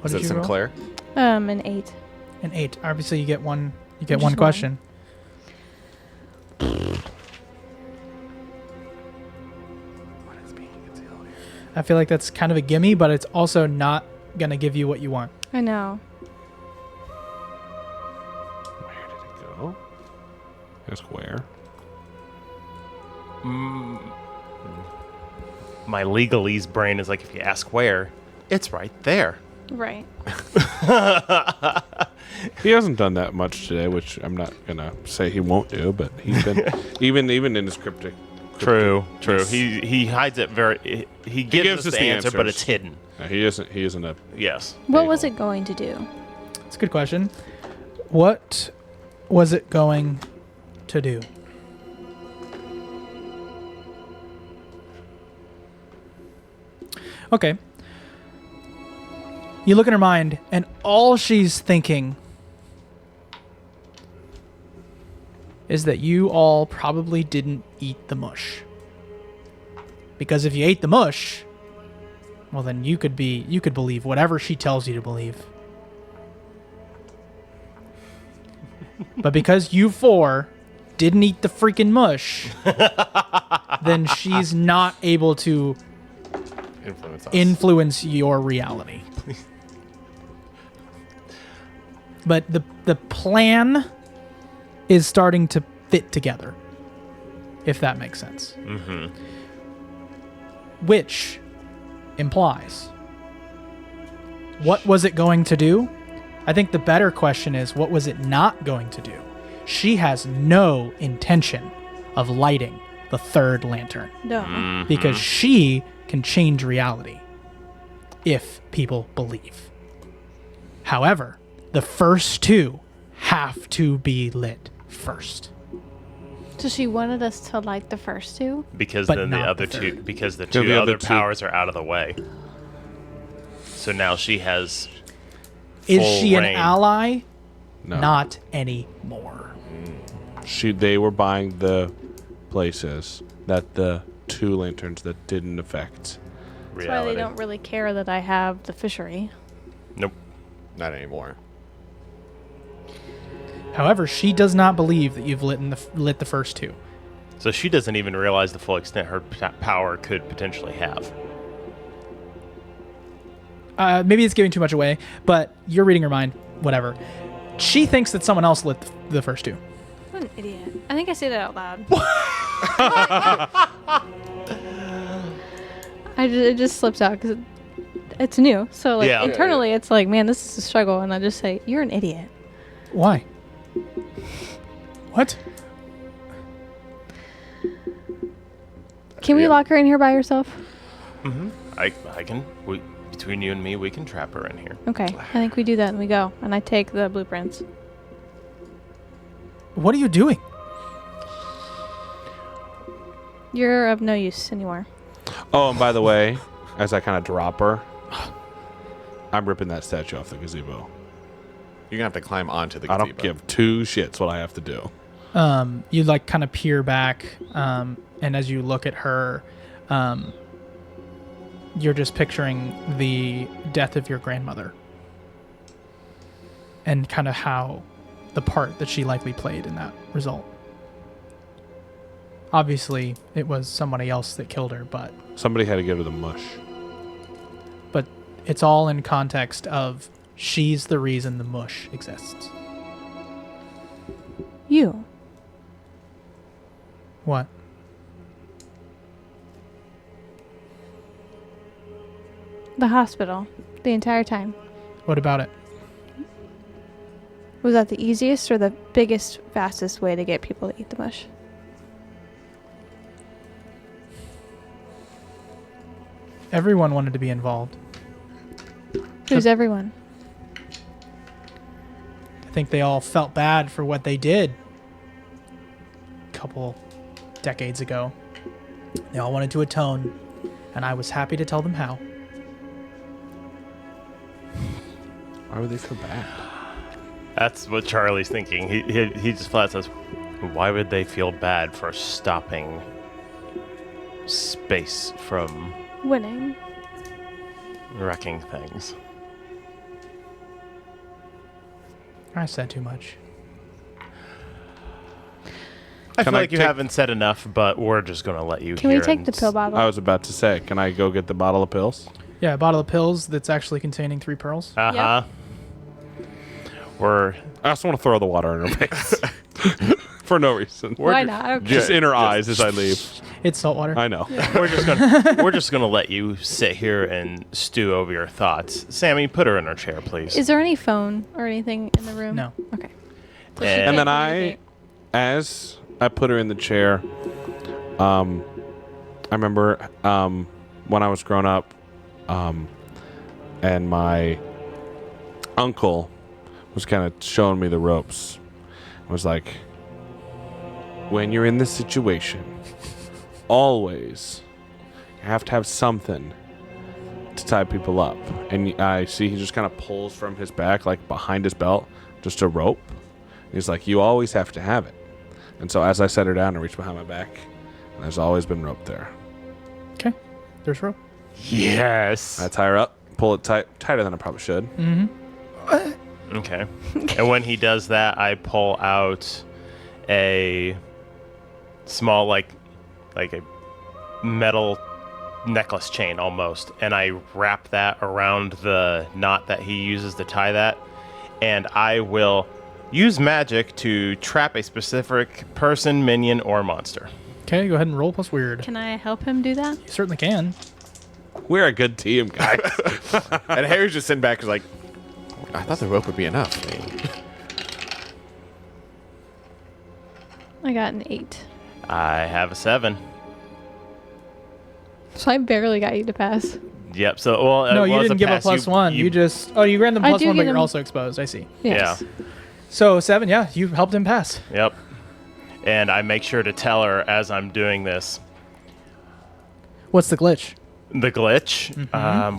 S1: What
S4: Is
S1: did
S4: it
S1: you roll?
S4: Sinclair?
S5: An 8.
S1: An 8. Obviously, you get one. You get
S5: Just
S1: one
S5: one.
S1: question. I feel like that's kind of a gimme, but it's also not gonna give you what you want.
S5: I know.
S3: Where did it go? Ask where.
S2: My legalese brain is like, if you ask where, it's right there.
S5: Right.
S3: He hasn't done that much today, which I'm not gonna say he won't do, but he's been even in his cryptic.
S2: True.
S3: Yes.
S2: He hides it very. He gives us the answer, but it's hidden.
S3: No, he isn't a.
S2: Yes.
S5: What was it going to do?
S1: It's a good question. What was it going to do? Okay. You look in her mind, and all she's thinking is that you all probably didn't eat the mush. Because if you ate the mush, well then you could believe whatever she tells you to believe. But because you 4 didn't eat the freaking mush, then she's not able to
S4: Influence us.
S1: influence your reality. But the plan is starting to fit together, if that makes sense.
S2: Mm-hmm.
S1: Which implies, what was it going to do? I think the better question is, what was it not going to do? She has no intention of lighting the 3rd lantern
S5: No.
S1: because she can change reality if people believe. However, the first 2 have to be lit first.
S5: So she wanted us to like the first 2?
S2: Because
S1: But
S2: then the
S1: not
S2: other
S1: the
S2: two,
S1: third.
S2: because the
S3: So
S2: 2
S3: the
S2: other
S3: other 2
S2: powers are out of the way. So now she has.
S1: Is
S2: full
S1: she an
S2: reign.
S1: ally?
S3: No.
S1: Not anymore.
S3: They were buying the places that the 2 lanterns that didn't affect.
S5: That's why they don't really care that I have the fishery.
S2: Nope.
S4: Not anymore.
S1: However, she does not believe that you've lit the first 2.
S2: So she doesn't even realize the full extent her power could potentially have.
S1: Maybe it's giving too much away, but you're reading her mind. Whatever. She thinks that someone else lit the first 2.
S5: What an idiot. I think I say that out loud. It just slips out because it's new. So like internally, it's like, man, this is a struggle. And I just say, you're an idiot.
S1: Why? What?
S5: Can we lock her in here by herself?
S2: Mm-hmm. I can. Between you and me, we can trap her in here.
S5: Okay. I think we do that and we go. And I take the blueprints.
S1: What are you doing?
S5: You're of no use anymore.
S3: Oh, and by the way, as I kind of drop her, I'm ripping that statue off the gazebo.
S4: You're going to have to climb onto the
S3: I
S4: gazebo.
S3: don't give 2 shits what I have to do.
S1: You like kind of peer back, and as you look at her, you're just picturing the death of your grandmother and kind of how the part that she likely played in that result. Obviously, it was somebody else that killed her, but
S3: Somebody had to give her the mush.
S1: it's all in context of she's the reason the mush exists.
S5: You.
S1: What?
S5: The hospital. The entire time.
S1: What about it?
S5: Was that the easiest or the biggest, fastest way to get people to eat the mush?
S1: Everyone wanted to be involved.
S5: Who's everyone?
S1: I think they all felt bad for what they did a couple decades ago. They all wanted to atone, and I was happy to tell them how.
S3: Why would they feel bad?
S2: That's what Charlie's thinking. He just flat says, why would they feel bad for stopping space from
S5: Winning.
S2: wrecking things?
S1: I said too much.
S2: I
S3: Can
S2: feel
S3: I
S2: like you
S3: take-
S2: haven't said enough, but we're just going to let you
S5: Can
S2: hear
S5: we take
S2: and
S5: the pill bottle?
S3: I was about to say, can I go get the bottle of pills?
S1: Yeah, a bottle of pills that's actually containing 3 pearls.
S2: Uh-huh. We're
S3: I also want to throw the water in her face. For no reason.
S5: Why not? I don't care.
S3: Just in her eyes as I leave.
S1: It's salt water.
S3: I know.
S2: we're just gonna let you sit here and stew over your thoughts. Sammy, put her in her chair, please.
S5: Is there any phone or anything in the room?
S1: No.
S5: Okay.
S2: And
S3: And then as I put her in the chair, I remember when I was growing up, and my uncle was kind of showing me the ropes. I was like, when you're in this situation, always you have to have something to tie people up. And I see he just kind of pulls from his back, like behind his belt, just a rope. He's like, you always have to have it. And so as I set her down, I reach behind my back, and there's always been rope there.
S1: Okay. There's rope.
S2: yes.
S3: I tie her up, pull it tighter than I probably should.
S2: Okay. And when he does that, I pull out a small, like a metal necklace chain almost, and I wrap that around the knot that he uses to tie that, and I will use magic to trap a specific person, minion, or monster.
S1: Okay, go ahead and roll plus weird.
S5: Can I help him do that?
S1: You certainly can.
S3: We're a good team, guys.
S4: And Harry's just sitting back, like, I thought the rope would be enough.
S5: I got an 8.
S2: I have a 7.
S5: So I barely got you to pass.
S2: Yep. So well,
S1: No,
S2: it
S1: you
S2: was
S1: didn't give a
S2: pass.
S1: plus 1. You just... Oh, you ran them
S5: I
S1: plus
S5: do
S1: 1, but
S5: get
S1: you're
S5: him-
S1: also exposed. I see.
S5: Yes.
S2: Yeah.
S1: So 7, yeah, you helped him pass.
S2: Yep. And I make sure to tell her as I'm doing this.
S1: What's the glitch?
S2: The glitch.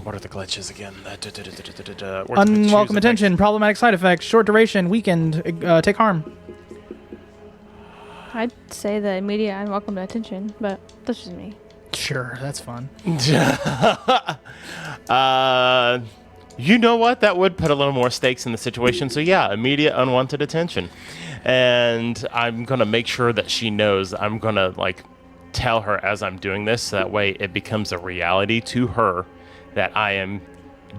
S2: What are the glitches again? Where's the
S1: Unwelcome
S2: choose
S1: attention, problematic side effects, short duration, weakened, take harm.
S5: I'd say the immediate unwelcome attention, but that's just me.
S1: Sure, that's fun.
S2: You know what? That would put a little more stakes in the situation. So yeah, immediate unwanted attention. And I'm going to make sure that she knows. I'm going to like tell her as I'm doing this. So that way it becomes a reality to her that I am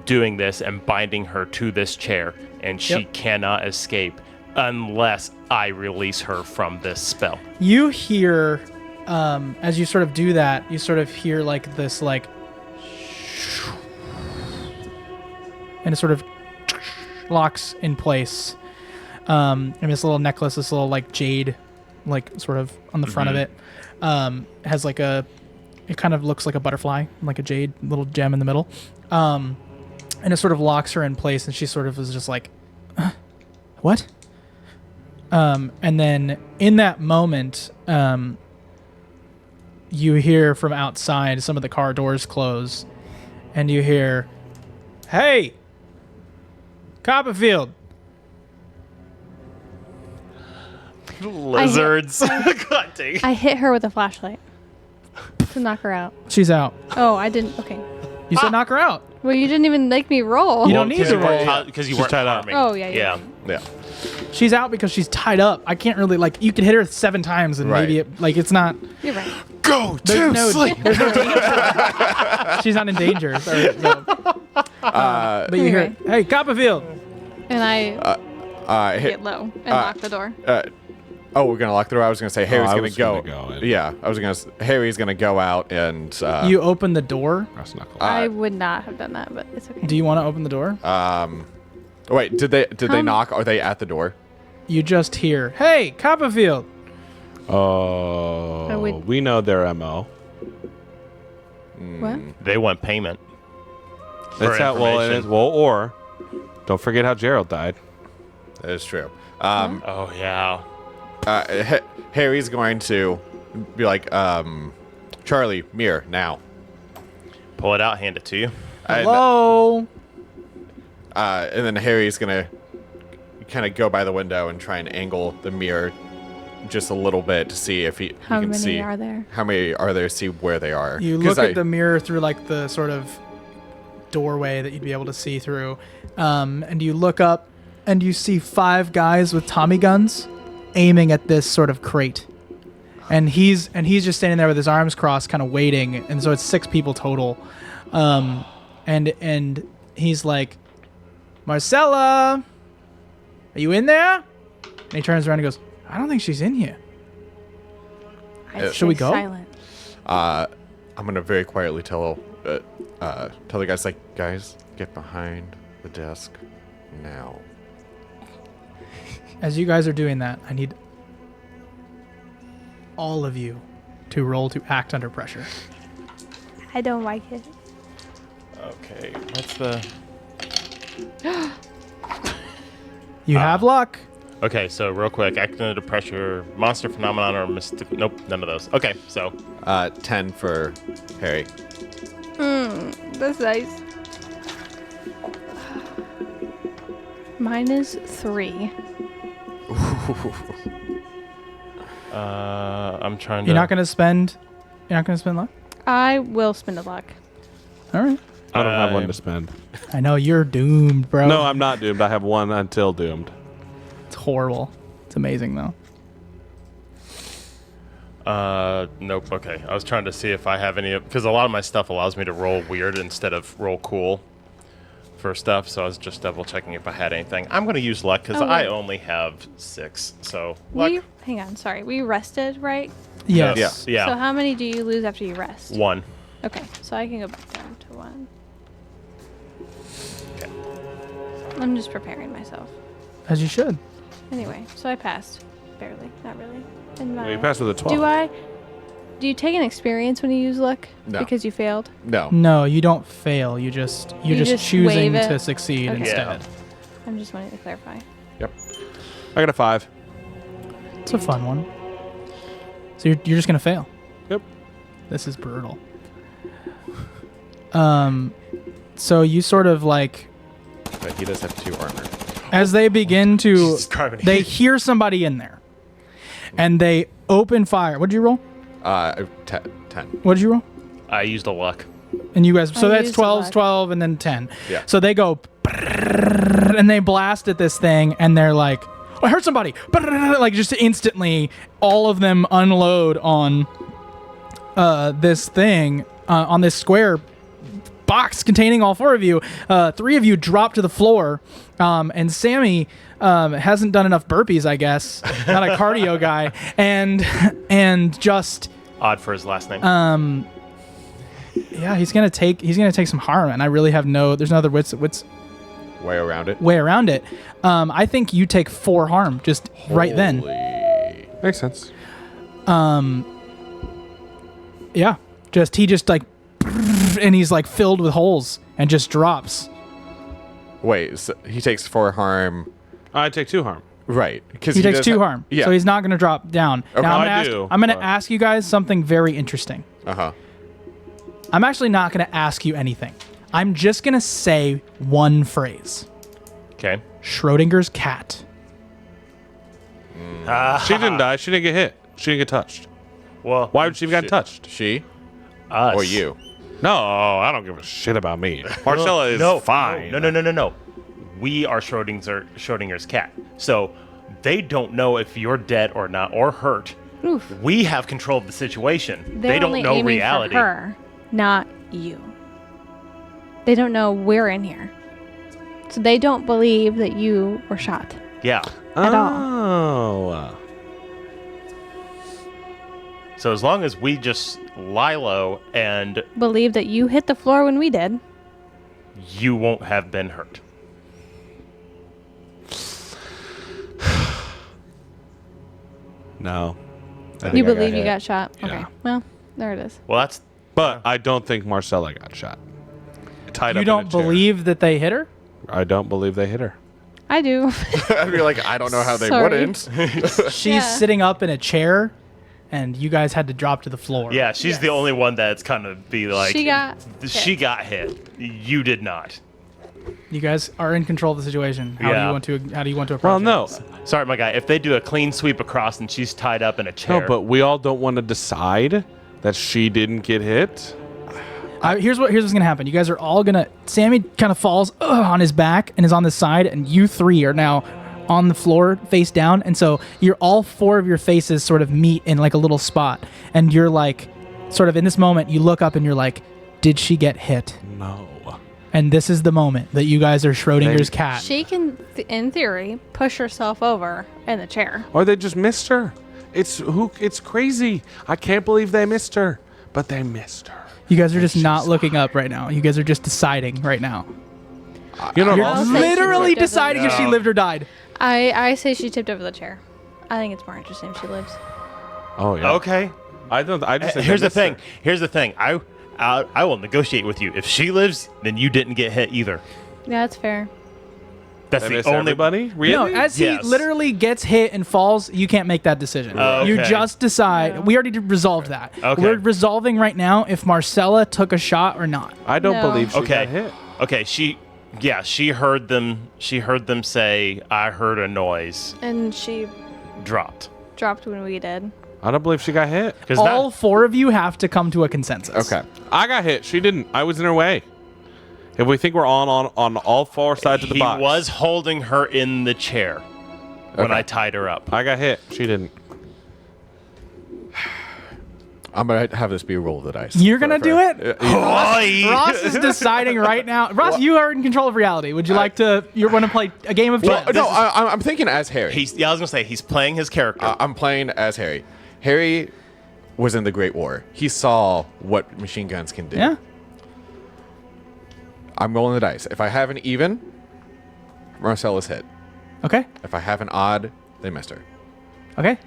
S2: doing this and binding her to this chair. And she cannot escape unless I release her from this spell.
S1: You hear, as you sort of do that, you sort of hear like this, like, and it sort of locks in place. And this little necklace, this little like jade, like sort of on the front of it, has like it kind of looks like a butterfly, like a jade little gem in the middle. And it sort of locks her in place, and she sort of is just like, what? And then in that moment, you hear from outside some of the car doors close, and you hear, "Hey, Copperfield."
S2: Lizards. God dang.
S5: I hit her with a flashlight to knock her out.
S1: She's out.
S5: Oh, I didn't. Okay.
S1: You said knock her out.
S5: Well, you didn't even make me roll.
S1: You don't need to roll.
S2: Because you
S3: She's
S2: weren't
S3: tied up.
S2: harming.
S5: Oh, yeah.
S4: Yeah.
S1: She's out because she's tied up. I can't really, like, you could hit her 7 times and
S4: Right.
S1: maybe it, like, it's not.
S5: You're right.
S3: Go
S1: There's no danger. She's not in danger. Sorry, no. But you hear,
S5: Anyway.
S1: "Hey, Copperfield."
S5: And I
S4: Hey,
S5: get low and lock the door.
S4: oh, we're gonna lock the door. I was gonna say Harry's
S3: I
S4: gonna
S3: was
S4: go.
S3: gonna go in.
S4: Yeah, I was gonna. Harry's gonna go out and.
S1: You open the door.
S3: That's not cool.
S5: I would not have done that, but it's okay.
S1: Do you want to open the door?
S4: Wait, did they knock? Are they at the door?
S1: You just hear, "Hey, Copperfield."
S3: Oh,
S5: would-
S3: we know their MO.
S5: What?
S2: They want payment.
S3: That's
S2: For
S3: how, well, it is,
S2: information.
S3: well, or don't forget how Gerald died.
S4: That is true.
S2: Oh, yeah.
S4: Harry's going to be like, Charlie, mirror now.
S2: Pull it out, hand it to you.
S1: Hello.
S4: And then Harry's gonna kind of go by the window and try and angle the mirror just a little bit to see if he
S5: How
S4: can
S5: many
S4: see
S5: are there?
S4: how many are there. See where they are.
S1: You
S4: 'Cause
S1: look at the mirror through like the sort of doorway that you'd be able to see through, and you look up and you see 5 guys with Tommy guns aiming at this sort of crate, and he's just standing there with his arms crossed, kind of waiting. And so it's 6 people total, and he's like, "Marcella, are you in there?" And he turns around and goes, "I don't think she's in here."
S5: I
S1: Should we
S5: stay
S1: go?
S5: Silent.
S4: I'm gonna very quietly tell the guys, like, guys, get behind the desk now.
S1: As you guys are doing that, I need all of you to roll to act under pressure.
S5: I don't like it.
S2: Okay, what's the...
S1: You have luck.
S2: Okay, so real quick, acting under pressure, monster phenomenon or mystical... Nope, none of those. Okay, so
S4: 10 for Harry.
S5: That's nice. Mine is 3.
S2: I'm trying to...
S1: You're not gonna spend luck.
S5: I will spend a luck.
S1: All right.
S3: I don't have one to spend.
S1: I know you're doomed, bro.
S3: No, I'm not doomed. I have one until doomed.
S1: It's horrible. It's amazing though.
S2: Nope, okay. I was trying to see if I have any... Because a lot of my stuff allows me to roll weird instead of roll cool for stuff, so I was just double-checking if I had anything. I'm going to use luck, because
S5: Oh,
S2: I
S5: wait.
S2: only have 6, so... Luck.
S5: Hang on, sorry. We rested, right?
S1: Yes.
S2: Yeah.
S5: So how many do you lose after you rest?
S2: 1.
S5: Okay, so I can go back down to 1.
S2: Okay.
S5: I'm just preparing myself.
S1: As you should.
S5: Anyway, so I passed. Barely. Not really. And
S3: Well, you passed with a 12.
S5: Do you take an experience when you use luck?
S4: No.
S5: Because you failed?
S4: No.
S1: No, you don't fail. You're just
S5: just
S1: choosing
S5: waive it?
S1: to succeed
S5: Okay.
S1: instead.
S5: I'm just wanting to clarify.
S3: Yep. I got a 5.
S1: It's a fun one. So you're just gonna fail.
S3: Yep.
S1: This is brutal. So you sort of like,
S4: But he does have 2 armor.
S1: as they begin to,
S2: Jesus Christ.
S1: they hear somebody in there, and they open fire. What did you roll?
S4: 10.
S1: What did you roll?
S2: I used a luck.
S1: And you guys, so
S5: I
S1: that's
S5: used
S1: 12,
S5: luck.
S1: 12, and then 10.
S4: Yeah.
S1: So they go, and they blast at this thing, and they're like, oh, I heard somebody. Like, just instantly, all of them unload on this thing, on this square box containing all 4 of you. 3 of you drop to the floor, and Sammy hasn't done enough burpees, I guess. Not a cardio guy. And just...
S2: Odd for his last name.
S1: Yeah, he's gonna take some harm, and I really have there's no other wits
S4: Way around it.
S1: way around it. I think you take 4 harm just right then.
S4: Holy-
S3: Makes sense.
S1: Yeah, he just like, and he's like filled with holes and just drops.
S4: Wait, so he takes 4 harm.
S3: I take 2 harm.
S4: Right. Because
S1: He takes 2 harm,
S4: Yeah.
S1: so he's not gonna drop down.
S4: Okay.
S1: Now
S3: I do,
S1: I'm gonna
S3: but-
S1: ask you guys something very interesting.
S4: Uh-huh.
S1: I'm actually not gonna ask you anything. I'm just gonna say one phrase:
S2: Okay.
S1: Schrodinger's cat.
S3: She didn't die. She didn't get hit. She didn't get touched.
S2: Well,
S3: Why would she have gotten touched?
S4: She
S2: us.
S4: or you?
S3: No, I don't give a shit about me. Marcella is fine.
S2: No. We are Schrodinger's cat. So they don't know if you're dead or not or hurt.
S5: Oof.
S2: We have control of the situation.
S5: They're
S2: they don't
S5: only
S2: know
S5: aiming
S2: reality.
S5: for her, not you. They don't know we're in here. So they don't believe that you were shot.
S2: Yeah.
S5: At all.
S3: Oh.
S2: So as long as we just lie low and
S5: Believe that you hit the floor when we did.
S2: you won't have been hurt.
S3: No.
S5: You
S4: I got
S5: believe you
S4: hit.
S5: got shot?
S3: Yeah.
S5: Okay. Well, there it is.
S2: Well, that's
S3: But I don't think Marcella got shot. Tied
S1: You
S3: up
S1: don't
S3: in a chair.
S1: believe that they hit her?
S3: I don't believe they hit her.
S5: I do.
S4: I'd be like, I don't know how they
S5: Sorry.
S4: wouldn't.
S1: She's
S5: Yeah.
S1: sitting up in a chair, and you guys had to drop to the floor.
S2: yeah. She's the only one that's kind of be like
S5: She got
S2: She
S5: hit.
S2: got hit. You did not.
S1: You guys are in control of the situation. How do
S2: Yeah.
S1: you want to approach
S3: Well,
S1: it?
S3: no.
S2: Sorry, my guy. If they do a clean sweep across and she's tied up in a chair,
S3: No, but we all don't want to decide that she didn't get hit.
S1: Here's what's gonna happen. You guys are all gonna. Sammy kind of falls on his back and is on this side, and you 3 are now on the floor face down, and so you're all 4 of your faces sort of meet in like a little spot, and you're like, sort of in this moment, you look up and you're like, did she get hit?
S3: No.
S1: And this is the moment that you guys are Schrodinger's cat.
S5: She can, in theory, push herself over in the chair.
S3: Or they just missed her. It's crazy. I can't believe they missed her. But they missed her.
S1: You guys are just not looking up right now. You guys are just deciding right now.
S3: You know,
S1: You're
S5: I'll say she
S1: literally
S5: tipped over
S1: deciding if she
S2: No.
S1: lived or died.
S5: I say she tipped over the chair. I think it's more interesting if she lives.
S3: oh yeah.
S2: okay.
S3: I don't. I just. think
S2: Here's
S3: they
S2: the thing.
S3: missed her.
S2: Here's the thing. I will negotiate with you. If she lives, then you didn't get hit either.
S5: Yeah, that's fair.
S2: That's
S3: They
S2: the
S3: missed
S2: only.
S3: everybody. Really?
S1: No, as
S2: Yes.
S1: he literally gets hit and falls, you can't make that decision.
S2: Oh,
S1: You
S2: okay.
S1: just decide.
S5: No.
S1: We already resolved that.
S2: Okay.
S1: We're resolving right now if Marcella took a shot or not.
S3: I don't
S5: No.
S3: believe she
S2: Okay.
S3: got hit.
S2: Okay. She heard them. She heard them say, "I heard a noise."
S5: And she
S2: Dropped.
S5: dropped when we did.
S3: I don't believe she got hit.
S2: Because
S1: All 4 of you have to come to a consensus.
S4: Okay.
S3: I got hit. She didn't. I was in her way. If we think we're on all 4 sides of the
S2: he
S3: box,
S2: was holding her in the chair when
S4: Okay.
S2: I tied her up.
S3: I got hit. She didn't.
S4: I'm going to have this be a roll of the dice.
S1: You're gonna do it?
S2: Oi!
S1: Ross is deciding right now. Ross, you are in control of reality. Would you like to? You want to play a game of
S4: Well,
S1: chess?
S4: no, I'm thinking as Harry.
S2: I was gonna say he's playing his character.
S4: I'm playing as Harry. Harry was in the Great War. He saw what machine guns can do.
S1: Yeah.
S4: I'm rolling the dice. If I have an even, Marcella's hit.
S1: Okay.
S4: If I have an odd, they missed her.
S1: Okay.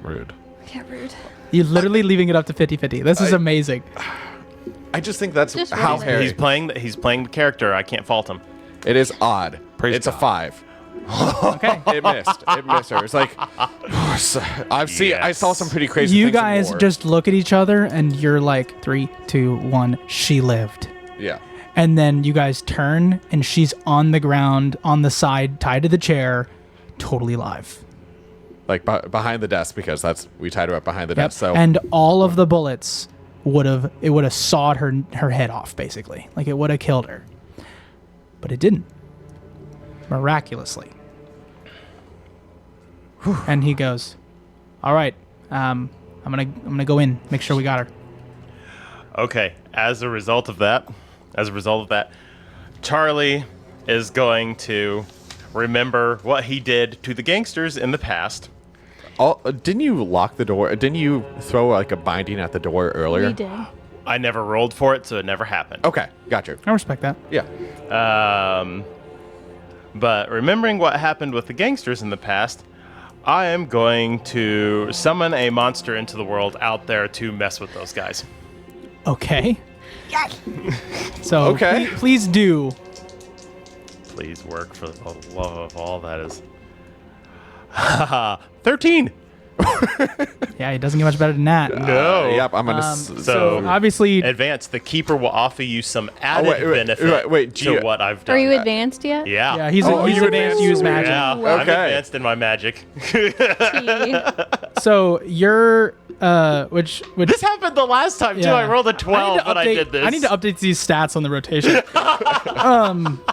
S3: Rude.
S5: Yeah, rude.
S1: You're literally leaving it up to 50-50. This is amazing.
S4: I just think that's
S5: Just
S4: how
S5: roll it.
S4: Harry.
S2: He's playing the character. I can't fault him.
S4: It is odd.
S3: Praise
S4: it's a
S3: God.
S4: 5.
S1: Okay.
S4: It missed. It missed her. It's like I saw
S2: Yes.
S4: some pretty crazy.
S1: You
S4: things in
S1: guys
S4: war.
S1: just look at each other and you're like 3, 2, 1. She lived.
S4: yeah.
S1: And then you guys turn and she's on the ground on the side tied to the chair, totally live.
S4: like behind the desk, because we tied her up behind the
S1: Yep.
S4: desk. So
S1: And all of the bullets would have sawed her head off, basically. Like it would have killed her. But it didn't. Miraculously. And he goes, "All right, I'm gonna go in, make sure we got her."
S2: Okay, as a result of that, Charlie is going to remember what he did to the gangsters in the past.
S4: didn't you lock the door? Didn't you throw like a binding at the door earlier?
S5: We did.
S2: I never rolled for it, so it never happened.
S4: Okay, gotcha.
S1: I respect that.
S4: Yeah.
S2: But remembering what happened with the gangsters in the past, I am going to summon a monster into the world out there to mess with those guys.
S1: Okay. So
S4: Okay.
S1: please do.
S2: Please work for the love of all that is. 13.
S1: Yeah, he doesn't get much better than that.
S2: No.
S4: Yep. I'm gonna.
S1: So obviously,
S2: Advance, the keeper will offer you some added benefit
S4: wait,
S2: to
S4: gee,
S2: what I've done.
S5: Are you advanced yet?
S2: Yeah.
S1: yeah, he's
S4: Oh,
S1: he's
S4: you
S1: advanced
S4: advanced?
S1: use magic.
S2: Yeah, I'm
S4: Okay.
S2: advanced in my magic.
S5: T.
S1: So you're which
S2: This happened the last time, too.
S1: Yeah.
S2: I rolled a 12 when I did this.
S1: I need to update these stats on the rotation.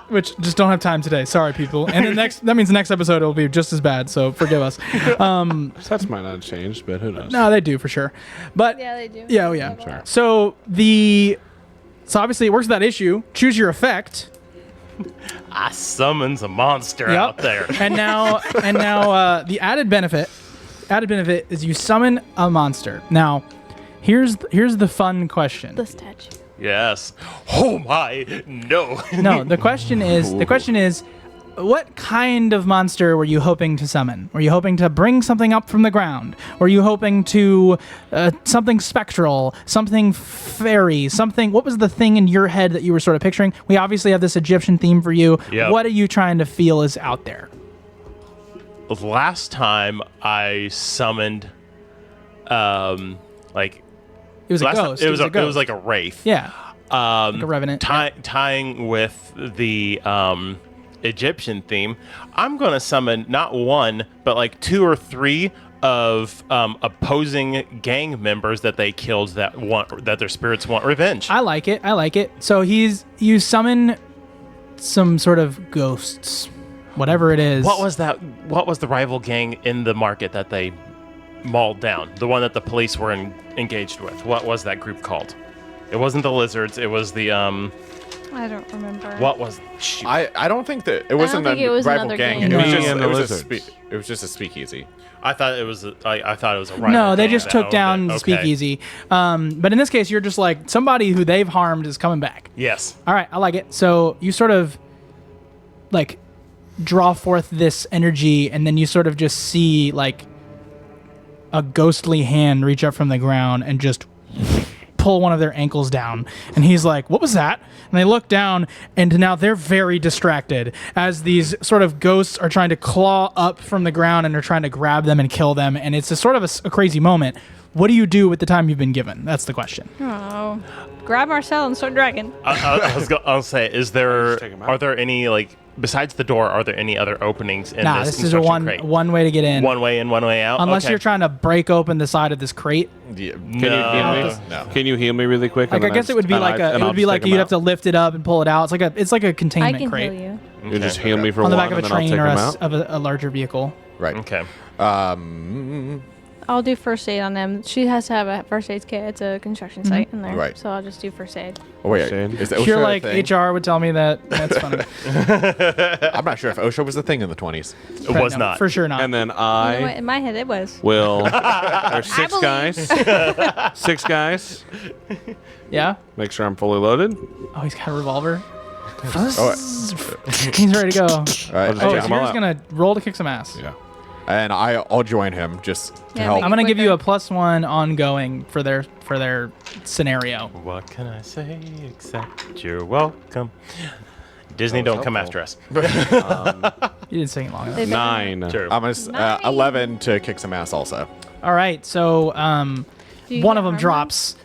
S1: Which just don't have time today. Sorry, people. And that means the next episode will be just as bad. So forgive us.
S3: Stats might not have changed, but who knows?
S1: No, they do for sure. But
S5: Yeah, they do.
S1: yeah, oh yeah.
S3: Sure.
S1: So obviously it works with that issue. Choose your effect.
S2: I summons a monster
S1: Yep.
S2: out there.
S1: And now the added benefit is you summon a monster. Now, here's the fun question.
S5: The statue.
S2: Yes. Oh my, no.
S1: No, the question is what kind of monster were you hoping to summon? Were you hoping to bring something up from the ground? Were you hoping to something spectral, something fairy, something? What was the thing in your head that you were sort of picturing? We obviously have this Egyptian theme for you.
S2: Yep.
S1: What are you trying to feel is out there?
S2: Last time I summoned, like,
S1: It was a
S2: last
S1: ghost.
S2: Time, it was
S1: a ghost.
S2: it was like a wraith.
S1: yeah,
S2: Like
S1: a revenant.
S2: Tying with the Egyptian theme, I'm going to summon not one, but like 2 or 3 of opposing gang members that they killed that their spirits want revenge.
S1: I like it. So you summon some sort of ghosts, whatever it is.
S2: What was that? What was the rival gang in the market that they mauled down? The one that the police were engaged with. What was that group called? It wasn't the lizards. It was the
S5: I don't remember.
S2: What was? Shoot.
S4: I don't think that it wasn't
S5: think
S4: a
S5: it was
S4: rival
S5: another
S4: gang.
S5: gang.
S4: It was
S1: No.
S4: just
S3: And the lizards.
S4: it was just a speakeasy.
S2: I thought it was. I thought it was a rival.
S1: No, they
S2: gang
S1: just
S2: that
S1: took
S2: owned
S1: down
S2: it.
S1: the
S2: Okay.
S1: speakeasy. But in this case, you're just like somebody who they've harmed is coming back.
S2: Yes.
S1: All right, I like it. So you sort of like draw forth this energy, and then you sort of just see like a ghostly hand reach up from the ground and just pull one of their ankles down. And he's like, "What was that?" And they look down, and now they're very distracted as these sort of ghosts are trying to claw up from the ground and are trying to grab them and kill them. And it's a sort of a crazy moment. What do you do with the time you've been given? That's the question.
S5: Oh. Grab Marcel and start dragging.
S2: I'll say,
S3: Just take 'em out.
S2: are there any, like, besides the door, are there any other openings in
S1: Nah,
S2: this
S1: this is a
S2: construction crate?
S1: one way to get in.
S2: One way in, one way out?
S1: Unless
S2: Okay.
S1: you're trying to break open the side of this crate.
S4: Yeah.
S3: Can you heal me?
S4: No.
S3: Can you heal me really quick?
S1: Like I guess it would be like you'd have to lift it up and pull it out. It's like a
S5: I
S1: containment
S5: can
S1: crate
S5: heal you.
S3: You just heal me for
S1: on the
S3: one,
S1: back of a
S3: and then I'll
S1: train
S3: take
S1: or
S3: them out.
S1: of a larger vehicle.
S4: Right.
S2: Okay.
S5: I'll do first aid on them. She has to have a first aid kit. It's a construction site in there.
S4: Right.
S5: So I'll just do first aid.
S4: Oh, wait.
S3: Shane?
S4: Is
S1: I feel
S4: OSHA a
S1: like
S4: thing?
S1: HR would tell me that. That's funny.
S4: I'm not sure if OSHA was a thing in the 20s.
S2: It was
S1: No,
S2: not.
S1: for sure not.
S3: And then
S5: You know what?
S3: I
S5: In my head, it was.
S3: will. There's 6
S5: believe.
S3: guys. 6 guys.
S1: Yeah.
S3: Make sure I'm fully loaded.
S1: Oh, he's got a revolver.
S4: Oh,
S1: He's ready to go.
S4: all right.
S3: just
S1: Oh,
S3: take
S1: so
S3: them
S1: you're
S3: all
S1: just
S3: out.
S1: gonna roll to kick some ass.
S3: Yeah.
S4: And I'll join him just to
S5: Yeah,
S4: help.
S5: make
S1: I'm gonna give you a
S5: quicker.
S1: +1 ongoing for their scenario.
S2: What can I say except you're welcome? Disney,
S3: That was
S2: don't come
S3: helpful.
S2: after us.
S1: You didn't sing it long enough.
S5: They-
S3: 9.
S2: True.
S4: I'm gonna 11 to kick some ass also.
S1: All right, so
S5: Do you
S1: one
S5: get
S1: of them
S5: harm
S1: drops,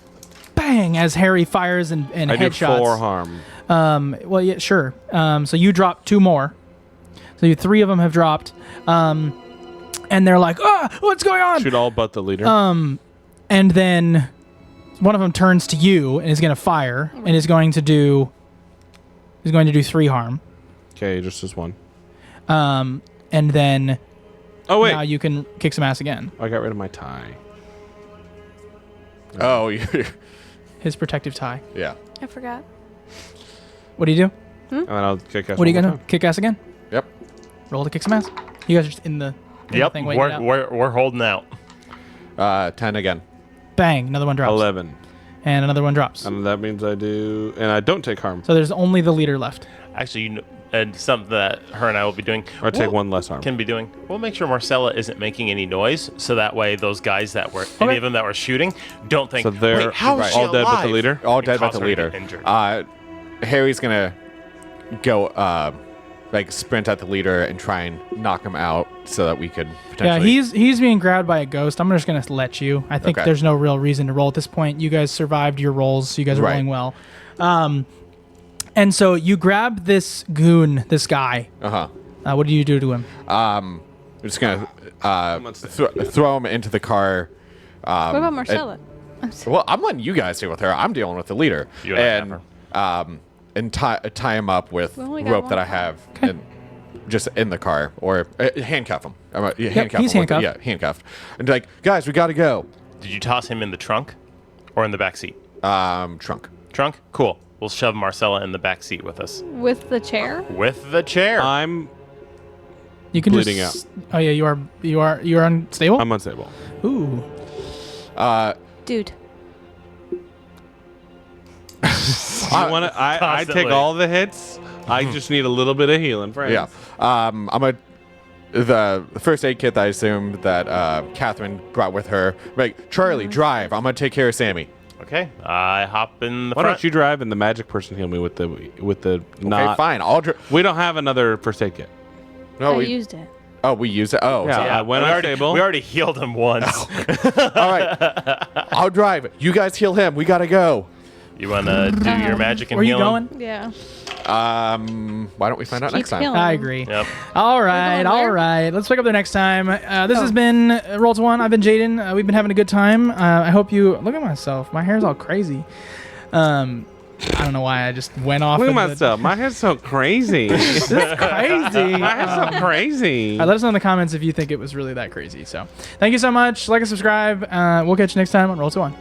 S1: bang, as Harry fires and
S3: I do
S1: headshots.
S3: 4 harm.
S1: Well, yeah, sure. So you drop 2 more. So 3 of them have dropped. and they're like, "Ah, what's going on?"
S3: Shoot all but the leader.
S1: And then one of them turns to you and is going to fire and is going to do 3 harm.
S3: Okay, just this one.
S1: And then
S3: Oh wait,
S1: now you can kick some ass again.
S3: I got rid of my tie.
S4: Oh,
S1: His protective tie.
S4: yeah.
S5: I forgot.
S1: What do you do?
S3: And then I'll kick ass.
S1: What are you
S3: one more
S1: going to
S3: time.
S1: kick ass again?
S4: Yep.
S1: Roll to kick some ass. You guys are just in the
S2: Yep,
S1: thing waiting it out.
S2: we're holding out.
S4: 10 again.
S1: Bang, another one drops.
S3: 11.
S1: And another one drops.
S3: And that means I do, and I don't take harm.
S1: So there's only the leader left.
S2: Actually, and something that her and I will be doing.
S3: Or take one less harm.
S2: Can be doing. We'll make sure Marcella isn't making any noise, so that way those guys that were any of them that were shooting don't think.
S3: So they're
S2: Wait, how is she
S3: all dead but the
S2: alive?"
S3: leader?
S4: All
S2: And
S4: dead but
S2: cause
S4: the
S2: her to
S4: leader.
S2: get injured.
S4: Harry's gonna go sprint at the leader and try and knock him out so that we could potentially.
S1: Yeah, he's being grabbed by a ghost. I'm just gonna let you. I think
S4: Okay.
S1: there's no real reason to roll at this point. You guys survived your rolls, so you guys are
S4: Right.
S1: rolling well. And so you grab this goon, this guy. What do you do to him?
S4: I'm just gonna throw him into the car.
S5: What about Marcella?
S4: Well, I'm letting you guys deal with her. I'm dealing with the leader.
S2: You and
S4: And tie him up with
S5: We only got
S4: rope
S5: one
S4: that I
S5: car.
S4: have just in the car, or handcuff him. Handcuff
S1: he's
S4: him with-
S1: handcuffed.
S4: Yeah, handcuffed. And be like, guys, we gotta go.
S2: Did you toss him in the trunk, or in the back seat?
S4: Trunk.
S2: Trunk. Cool. We'll shove Marcella in the back seat with us.
S5: With the chair?
S2: With the chair.
S3: I'm
S1: You can
S3: bleeding
S1: just. Oh yeah, you are unstable.
S3: unstable.
S1: Ooh.
S5: Dude.
S3: I take
S2: Constantly.
S3: all the hits. I just need a little bit of healing, friends.
S4: Yeah. The first aid kit that I assume that Catherine brought with her. Like, Charlie, drive. I'm gonna take care of Sammy.
S2: Okay. I hop in the
S3: Why
S2: front.
S3: don't you drive and the magic person heal me with the
S4: Okay,
S3: not?
S4: fine. I'll drive.
S3: We don't have another first aid kit.
S4: No,
S5: I
S4: we
S5: used it.
S4: we used it. Oh,
S3: Yeah.
S4: so-
S3: I went
S2: we already,
S3: unstable.
S2: we already healed him once.
S4: all right. I'll drive. You guys heal him. We gotta go.
S2: You want to do your magic and
S1: Where are you
S2: heal him?
S1: going?
S5: Yeah.
S4: Why don't we find out
S5: Keep
S4: next time?
S5: healing.
S1: I agree.
S2: Yep.
S1: All right,
S5: going
S1: all
S5: where?
S1: right. Let's pick up there next time. This has been Roll to One. I've been Jaden. We've been having a good time. I hope you look at myself. My hair's all crazy. I don't know why I just went off.
S3: Look at
S1: into the-
S3: myself. My hair's so crazy.
S1: This is crazy.
S3: My hair's so crazy.
S1: Let us know in the comments if you think it was really that crazy. So, thank you so much. Like and subscribe. We'll catch you next time on Roll to One.